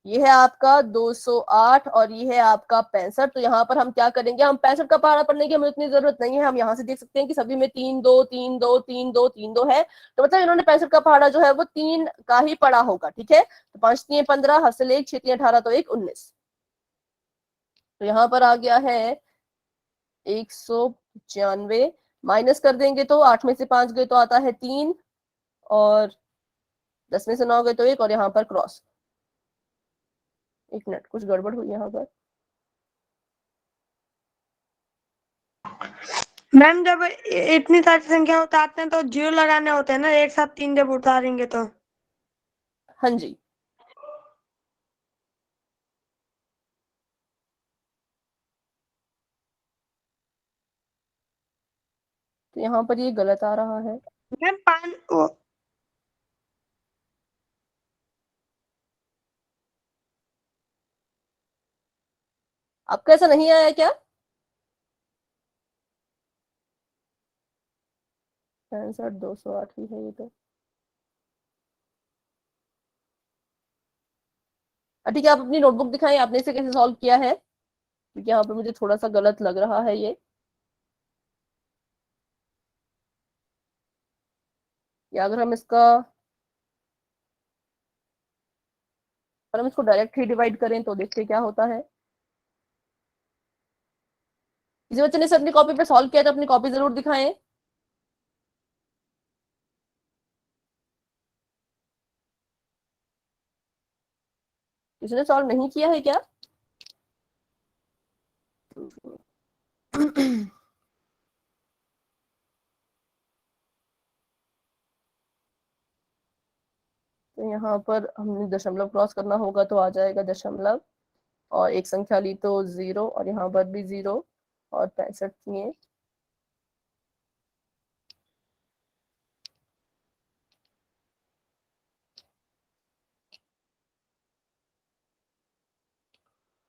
ये है आपका 208 और ये है आपका 65। तो यहाँ पर हम क्या करेंगे, हम 65 का पहाड़ा पढ़ने की हमें इतनी जरूरत नहीं है। हम यहाँ से देख सकते हैं कि सभी में 3 2 3 2 3 2 3 2 है, तो मतलब इन्होंने 65 का पहाड़ा जो है वो 3 का ही पढ़ा होगा। ठीक है, तो 5 3 15, हासिल 1, 6 3 18, तो 1 19। तो यहाँ पर आ गया है 195, माइनस कर देंगे तो 8 में से 5 गए तो आता है 3, और 10 में से 9 गए तो 1, और यहाँ पर क्रॉस। एक मिनट, कुछ गड़बड़ हुई यहाँ पर। मैम जब इतनी सारी संख्या उतारते हैं तो जीरो लगाने होते हैं ना, एक साथ 3 जब उतारेंगे तो। हाँ जी, तो यहाँ पर ये गलत आ रहा है। मैम आपका ऐसा नहीं आया क्या? 65 208 ही है ये तो। ठीक है, आप अपनी नोटबुक दिखाएं, आपने इसे कैसे सॉल्व किया है, क्योंकि यहाँ पे मुझे थोड़ा सा गलत लग रहा है ये। या अगर हम इसको डायरेक्ट ही डिवाइड करें तो देखते क्या होता है। किसी बच्चे ने अपनी कॉपी पे सॉल्व किया तो अपनी कॉपी जरूर दिखाएं। किसी ने सॉल्व नहीं किया है क्या? तो यहाँ पर हमने दशमलव क्रॉस करना होगा, तो आ जाएगा दशमलव, और एक संख्या ली तो 0, और यहाँ पर भी 0, और 65 किए।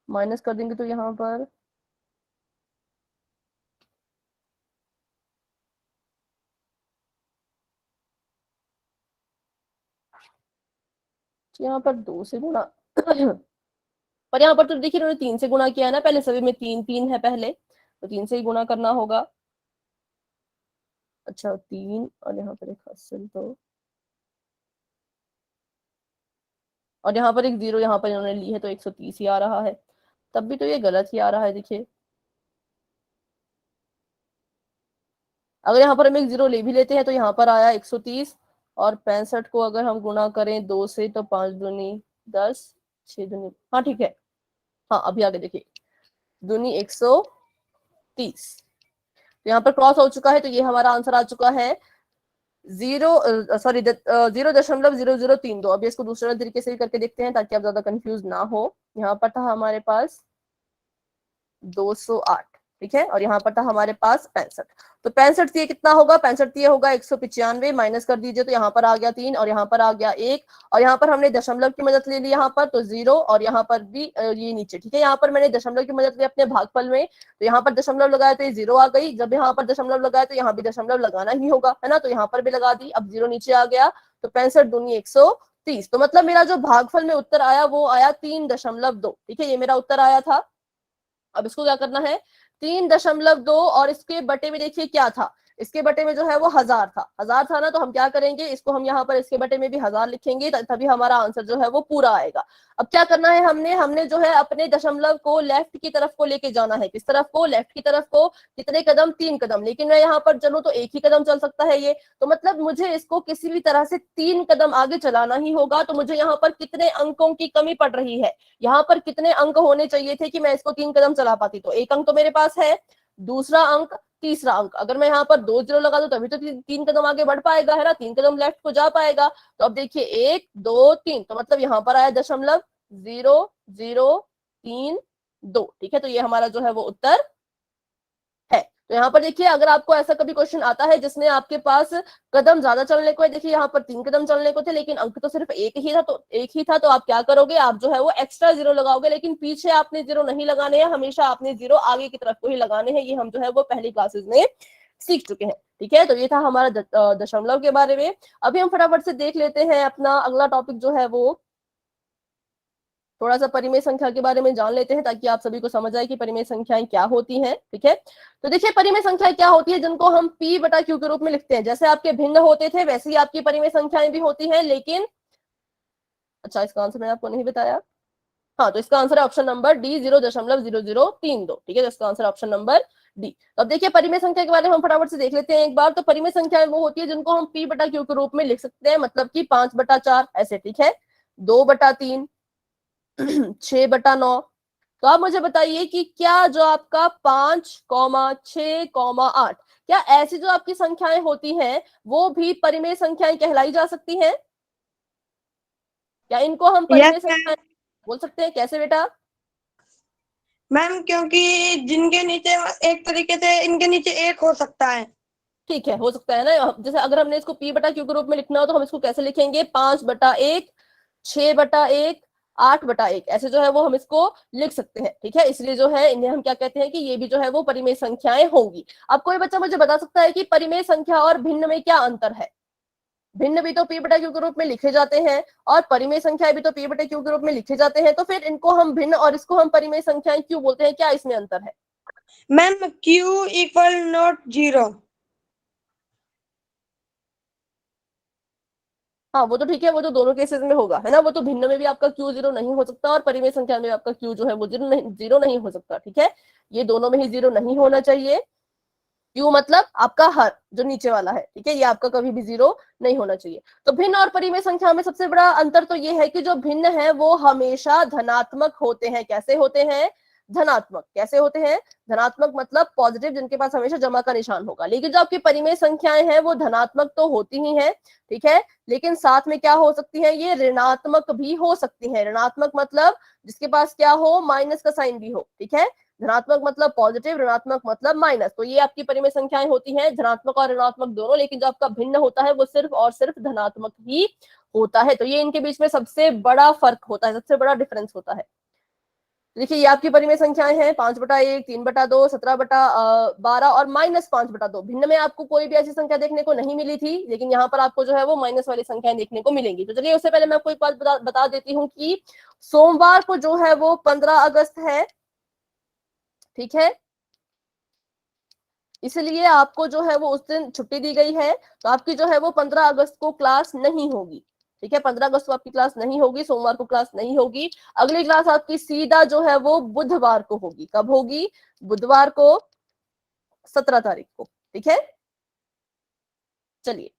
माइनस कर देंगे तो यहाँ पर यहाँ पर 2 से गुणा पर यहाँ पर तो देखिए उन्होंने 3 से गुणा किया है ना, पहले सभी में 3 3 है पहले, तो 3 से ही गुणा करना होगा। अच्छा 3, और यहाँ पर एक हासिल 2, और यहाँ पर एक 0 यहाँ पर इन्होंने ली है, तो 130 ही आ रहा है। तब भी तो ये गलत ही आ रहा है। देखिए अगर यहाँ पर हम एक 0 ले भी लेते हैं तो यहाँ पर आया 130, और 65 को अगर हम गुणा करें 2 से तो 5 दूनी 10, 6 दूनी, हाँ ठीक है, हाँ अभी आगे देखिए, दूनी 130। तो यहाँ पर क्रॉस हो चुका है, तो ये हमारा आंसर आ चुका है 0.0032। अभी इसको दूसरे तरीके से भी करके देखते हैं ताकि आप ज्यादा कंफ्यूज ना हो। यहाँ पर था हमारे पास 208, ठीक है, और यहाँ पर था हमारे पास 65। तो 65 ये कितना होगा, 65 ये होगा 195, माइनस कर दीजिए तो यहाँ पर आ गया 3, और यहाँ पर आ गया 1, और यहाँ पर हमने दशमलव की मदद ले ली यहाँ पर, तो 0, और यहाँ पर भी ये नीचे। ठीक है, यहाँ पर मैंने दशमलव की मदद ली अपने भागफल में, तो यहाँ पर दशमलव लगाया तो ये 0 आ गई। जब यहाँ पर दशमलव लगाया तो यहाँ भी दशमलव लगाना ही होगा, है ना, तो यहाँ पर भी लगा दी। अब 0 नीचे आ गया, तो 65 दूनी 130। तो मतलब मेरा जो भागफल में उत्तर आया वो आया 3.2। ठीक है, ये मेरा उत्तर आया था। अब इसको क्या करना है, 3.2, और इसके बटे में देखिए क्या था, इसके बटे में जो है वो 1000 था। 1000 था ना, तो हम क्या करेंगे, इसको हम यहाँ पर इसके बटे में भी 1000 लिखेंगे, तभी हमारा आंसर जो है वो पूरा आएगा। अब क्या करना है, हमने जो है अपने दशमलव को लेफ्ट की तरफ को लेके जाना है। किस तरफ को, लेफ्ट की तरफ को। कितने कदम, 3 कदम, लेकिन मैं यहाँ पर चलूं तो एक ही कदम चल सकता है ये, तो मतलब मुझे इसको किसी भी तरह से 3 कदम आगे चलाना ही होगा। तो मुझे यहाँ पर कितने अंकों की कमी पड़ रही है, यहाँ पर कितने अंक होने चाहिए थे कि मैं इसको 3 कदम चला पाती। तो 1 अंक तो मेरे पास है, दूसरा अंक, तीसरा अंक। अगर मैं यहाँ पर 2 0 लगा दूं तभी तो 3 कदम आगे बढ़ पाएगा, है ना, 3 कदम लेफ्ट को जा पाएगा। तो अब देखिए 1 2 3, तो मतलब यहाँ पर आया 0.003 2। ठीक है, तो ये हमारा जो है वो उत्तर है। तो यहाँ पर देखिए अगर आपको ऐसा कभी क्वेश्चन आता है जिसमें आपके पास कदम ज्यादा चलने को है, देखिए यहाँ पर 3 कदम चलने को थे लेकिन अंक तो सिर्फ एक ही था, तो आप क्या करोगे, आप जो है वो एक्स्ट्रा 0 लगाओगे, लेकिन पीछे आपने 0 नहीं लगाने हैं, हमेशा आपने 0 आगे की तरफ को ही लगाने हैं। ये हम जो है वो पहली क्लासेस में सीख चुके हैं। ठीक है, तो ये था हमारा दशमलव के बारे में। अभी हम फटाफट से देख लेते हैं अपना अगला टॉपिक जो है वो, थोड़ा सा परिमेय संख्या के बारे में जान लेते हैं ताकि आप सभी को समझ आए कि परिमेय संख्याएं क्या होती हैं। ठीक है, तो देखिए परिमेय संख्या क्या होती है, जिनको हम p बटा q के रूप में लिखते हैं। जैसे आपके भिन्न होते थे वैसे ही आपकी परिमेय संख्याएं भी होती हैं, लेकिन अच्छा इसका आंसर मैंने आपको नहीं बताया। हाँ, तो इसका आंसर है ऑप्शन नंबर डी 0.0032। ठीक है, तो इसका आंसर ऑप्शन नंबर डी। तो अब देखिए परिमेय संख्या के बारे में हम फटाफट से देख लेते हैं एक बार। तो परिमेय संख्याएं वो होती है जिनको हम p बटा q के रूप में लिख सकते हैं, मतलब कि 5/4 ऐसे। ठीक है, 2/3, 6/9। तो आप मुझे बताइए कि क्या जो आपका 5,6,8 क्या ऐसी जो आपकी संख्याएं होती हैं वो भी परिमेय संख्याएं कहलाई जा सकती हैं? क्या इनको हम परिमेय Yes, संख्याएं बोल सकते हैं? कैसे बेटा? मैम क्योंकि जिनके नीचे एक तरीके से इनके नीचे एक हो सकता है। ठीक है, हो सकता है ना। जैसे अगर हमने इसको p बटा q के रूप में लिखना हो तो हम इसको कैसे लिखेंगे, 5/1, 6/1, 8/1, ऐसे जो है वो हम इसको लिख सकते हैं। ठीक है, इसलिए जो है इन्हें हम क्या कहते हैं कि ये भी जो है वो परिमेय संख्याएं होंगी। अब कोई बच्चा मुझे बता सकता है कि परिमेय संख्या और भिन्न में क्या अंतर है? भिन्न भी तो p बटा q के रूप में लिखे जाते हैं और परिमेय संख्याएं भी तो p बटा q के रूप में लिखे जाते हैं, तो फिर इनको हम भिन्न और इसको हम परिमेय संख्याएं क्यों बोलते हैं? क्या इसमें अंतर है? Ma'am q equal not 0। हाँ, वो तो ठीक है, वो तो दोनों केसेस में होगा, है ना। वो तो भिन्न में भी आपका q 0 नहीं हो सकता और परिमेय संख्या में आपका q जो है वो 0 नहीं हो सकता। ठीक है, ये दोनों में ही 0 नहीं होना चाहिए। q मतलब आपका हर जो नीचे वाला है, ठीक है, ये आपका कभी भी 0 नहीं होना चाहिए। तो भिन्न और परिमेय संख्या में सबसे बड़ा अंतर तो ये है कि जो भिन्न है वो हमेशा धनात्मक होते हैं। कैसे होते हैं? धनात्मक। कैसे होते हैं? धनात्मक मतलब पॉजिटिव, जिनके पास हमेशा जमा का निशान होगा। लेकिन जो आपकी परिमेय संख्याएं हैं वो धनात्मक तो होती ही हैं, ठीक है, लेकिन साथ में क्या हो सकती है, ये ऋणात्मक भी हो सकती है। ऋणात्मक मतलब जिसके पास क्या हो, माइनस का साइन भी हो। ठीक है, धनात्मक मतलब पॉजिटिव, ऋणात्मक मतलब माइनस। तो ये आपकी परिमेय संख्याएं होती हैं, धनात्मक और ऋणात्मक दोनों। लेकिन जो आपका भिन्न होता है वो सिर्फ और सिर्फ धनात्मक ही होता है। तो ये इनके बीच में सबसे बड़ा फर्क होता है, सबसे बड़ा डिफरेंस होता है। देखिए ये आपकी परिमेय संख्याएं हैं, 5/1, 3/2, 17/12 और -5/2। भिन्न में आपको कोई भी ऐसी संख्या देखने को नहीं मिली थी, लेकिन यहाँ पर आपको जो है वो माइनस वाली संख्याएं देखने को मिलेंगी। तो चलिए उससे पहले मैं आपको एक बात बता देती हूँ कि सोमवार को जो है वो 15 अगस्त है। ठीक है, इसलिए आपको जो है वो उस दिन छुट्टी दी गई है, तो आपकी जो है वो 15 अगस्त को क्लास नहीं होगी। ठीक है, 15 अगस्त को आपकी क्लास नहीं होगी, सोमवार को क्लास नहीं होगी। अगली क्लास आपकी सीधा जो है वो बुधवार को होगी। कब होगी? बुधवार को, 17 तारीख को। ठीक है, चलिए,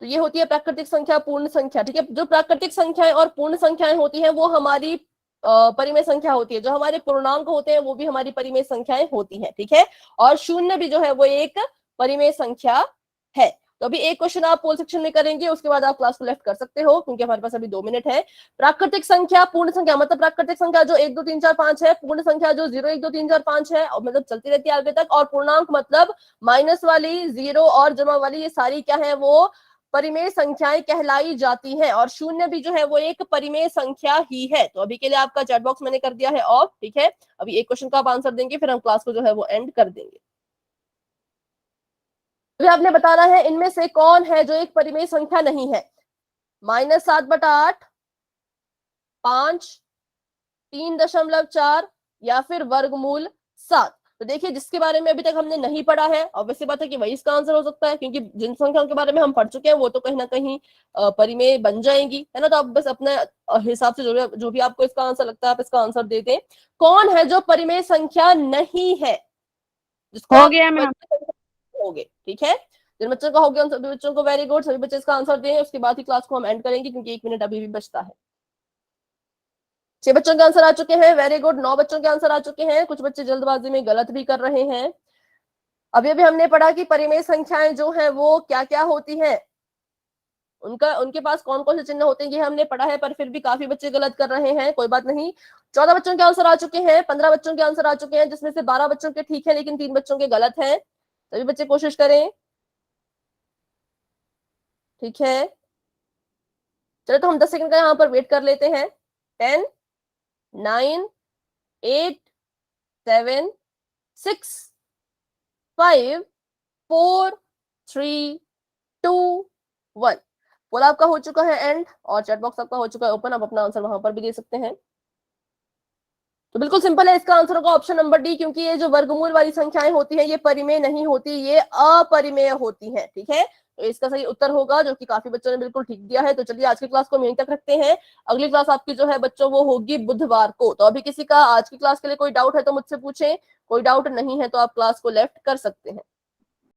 तो ये होती है प्राकृतिक संख्या, पूर्ण संख्या। ठीक है, जो प्राकृतिक संख्याएं और पूर्ण संख्याएं होती हैं वो हमारी परिमेय संख्या होती है। जो हमारे पूर्णांक होते हैं वो भी हमारी परिमेय संख्याएं होती हैं। ठीक है, और शून्य भी जो है वो एक परिमेय संख्या है। तो अभी एक क्वेश्चन आप पोल सेक्शन में करेंगे, उसके बाद आप क्लास को लेफ्ट कर सकते हो क्योंकि हमारे पास अभी 2 मिनट है। प्राकृतिक संख्या, पूर्ण संख्या मतलब प्राकृतिक संख्या जो 1 2 3 4 5 है, पूर्ण संख्या जो 0 1 2 3 4 5 है, और मतलब चलती रहती है आगे तक। और पूर्णांक मतलब माइनस वाली, 0 और जमा वाली, ये सारी क्या है वो परिमेय संख्याएं कहलाई जाती हैं। और शून्य भी जो है वो एक परिमेय संख्या ही है। तो अभी के लिए आपका चैट बॉक्स मैंने कर दिया है ऑफ। ठीक है, अभी एक क्वेश्चन का आप आंसर देंगे, फिर हम क्लास को जो है वो एंड कर देंगे। तो आपने बताना है इनमें से कौन है जो एक परिमेय संख्या नहीं है। -7/8, 5, 3.4 या फिर वर्गमूल 7। तो देखिए जिसके बारे में अभी तक हमने नहीं पढ़ा है, ऑब्वियसली बात है कि वही इसका आंसर हो सकता है, क्योंकि जिन संख्याओं के बारे में हम पढ़ चुके हैं वो तो कहीं ना कहीं परिमेय बन जाएंगी, है ना। तो आप बस अपने हिसाब से जो भी आपको इसका आंसर लगता है आप इसका आंसर दे दें। कौन है जो परिमेय संख्या नहीं है, जिसको हो आप गया मैम। होगे? ठीक है, जिन बच्चों का हो गया उन सभी बच्चों को वेरी गुड। सभी बच्चे इसका आंसर दें, उसके बाद ही क्लास को हम एंड करेंगे क्योंकि 1 मिनट अभी भी बचता है। 6 बच्चों के आंसर आ चुके हैं, वेरी गुड। 9 बच्चों के आंसर आ चुके हैं, कुछ बच्चे जल्दबाजी में गलत भी कर रहे हैं। अभी अभी हमने पढ़ा कि परिमेय संख्याएं जो हैं वो क्या क्या होती हैं, उनके पास कौन कौन से चिन्ह होते हैं, ये हमने पढ़ा है, पर फिर भी काफी बच्चे गलत कर रहे हैं। कोई बात नहीं, 14 बच्चों के आंसर आ चुके हैं, 15 बच्चों के आंसर आ चुके हैं, जिसमें से 12 बच्चों के ठीक है लेकिन 3 बच्चों के गलत हैं। सभी बच्चे कोशिश करें। ठीक है, चलो तो हम 10 सेकंड का यहाँ पर वेट कर लेते हैं। 10, 9, 8, 7, 6, 5, 4, 3, 2, 1। पोल आपका हो चुका है एंड और चैट बॉक्स आपका हो चुका है ओपन। आप अपना आंसर वहां पर भी दे सकते हैं। तो बिल्कुल सिंपल है, इसका आंसर होगा ऑप्शन नंबर डी, क्योंकि ये जो वर्गमूल वाली संख्याएं होती हैं ये परिमेय नहीं होती, ये अपरिमेय होती हैं। ठीक है, तो इसका सही उत्तर होगा, जो कि काफी बच्चों ने बिल्कुल ठीक दिया है। तो चलिए आज की क्लास को हम यहीं तक रखते हैं। अगली क्लास आपकी जो है बच्चों वो होगी बुधवार को। तो अभी किसी का आज की क्लास के लिए कोई डाउट है तो मुझसे पूछें, कोई डाउट नहीं है तो आप क्लास को लेफ्ट कर सकते हैं।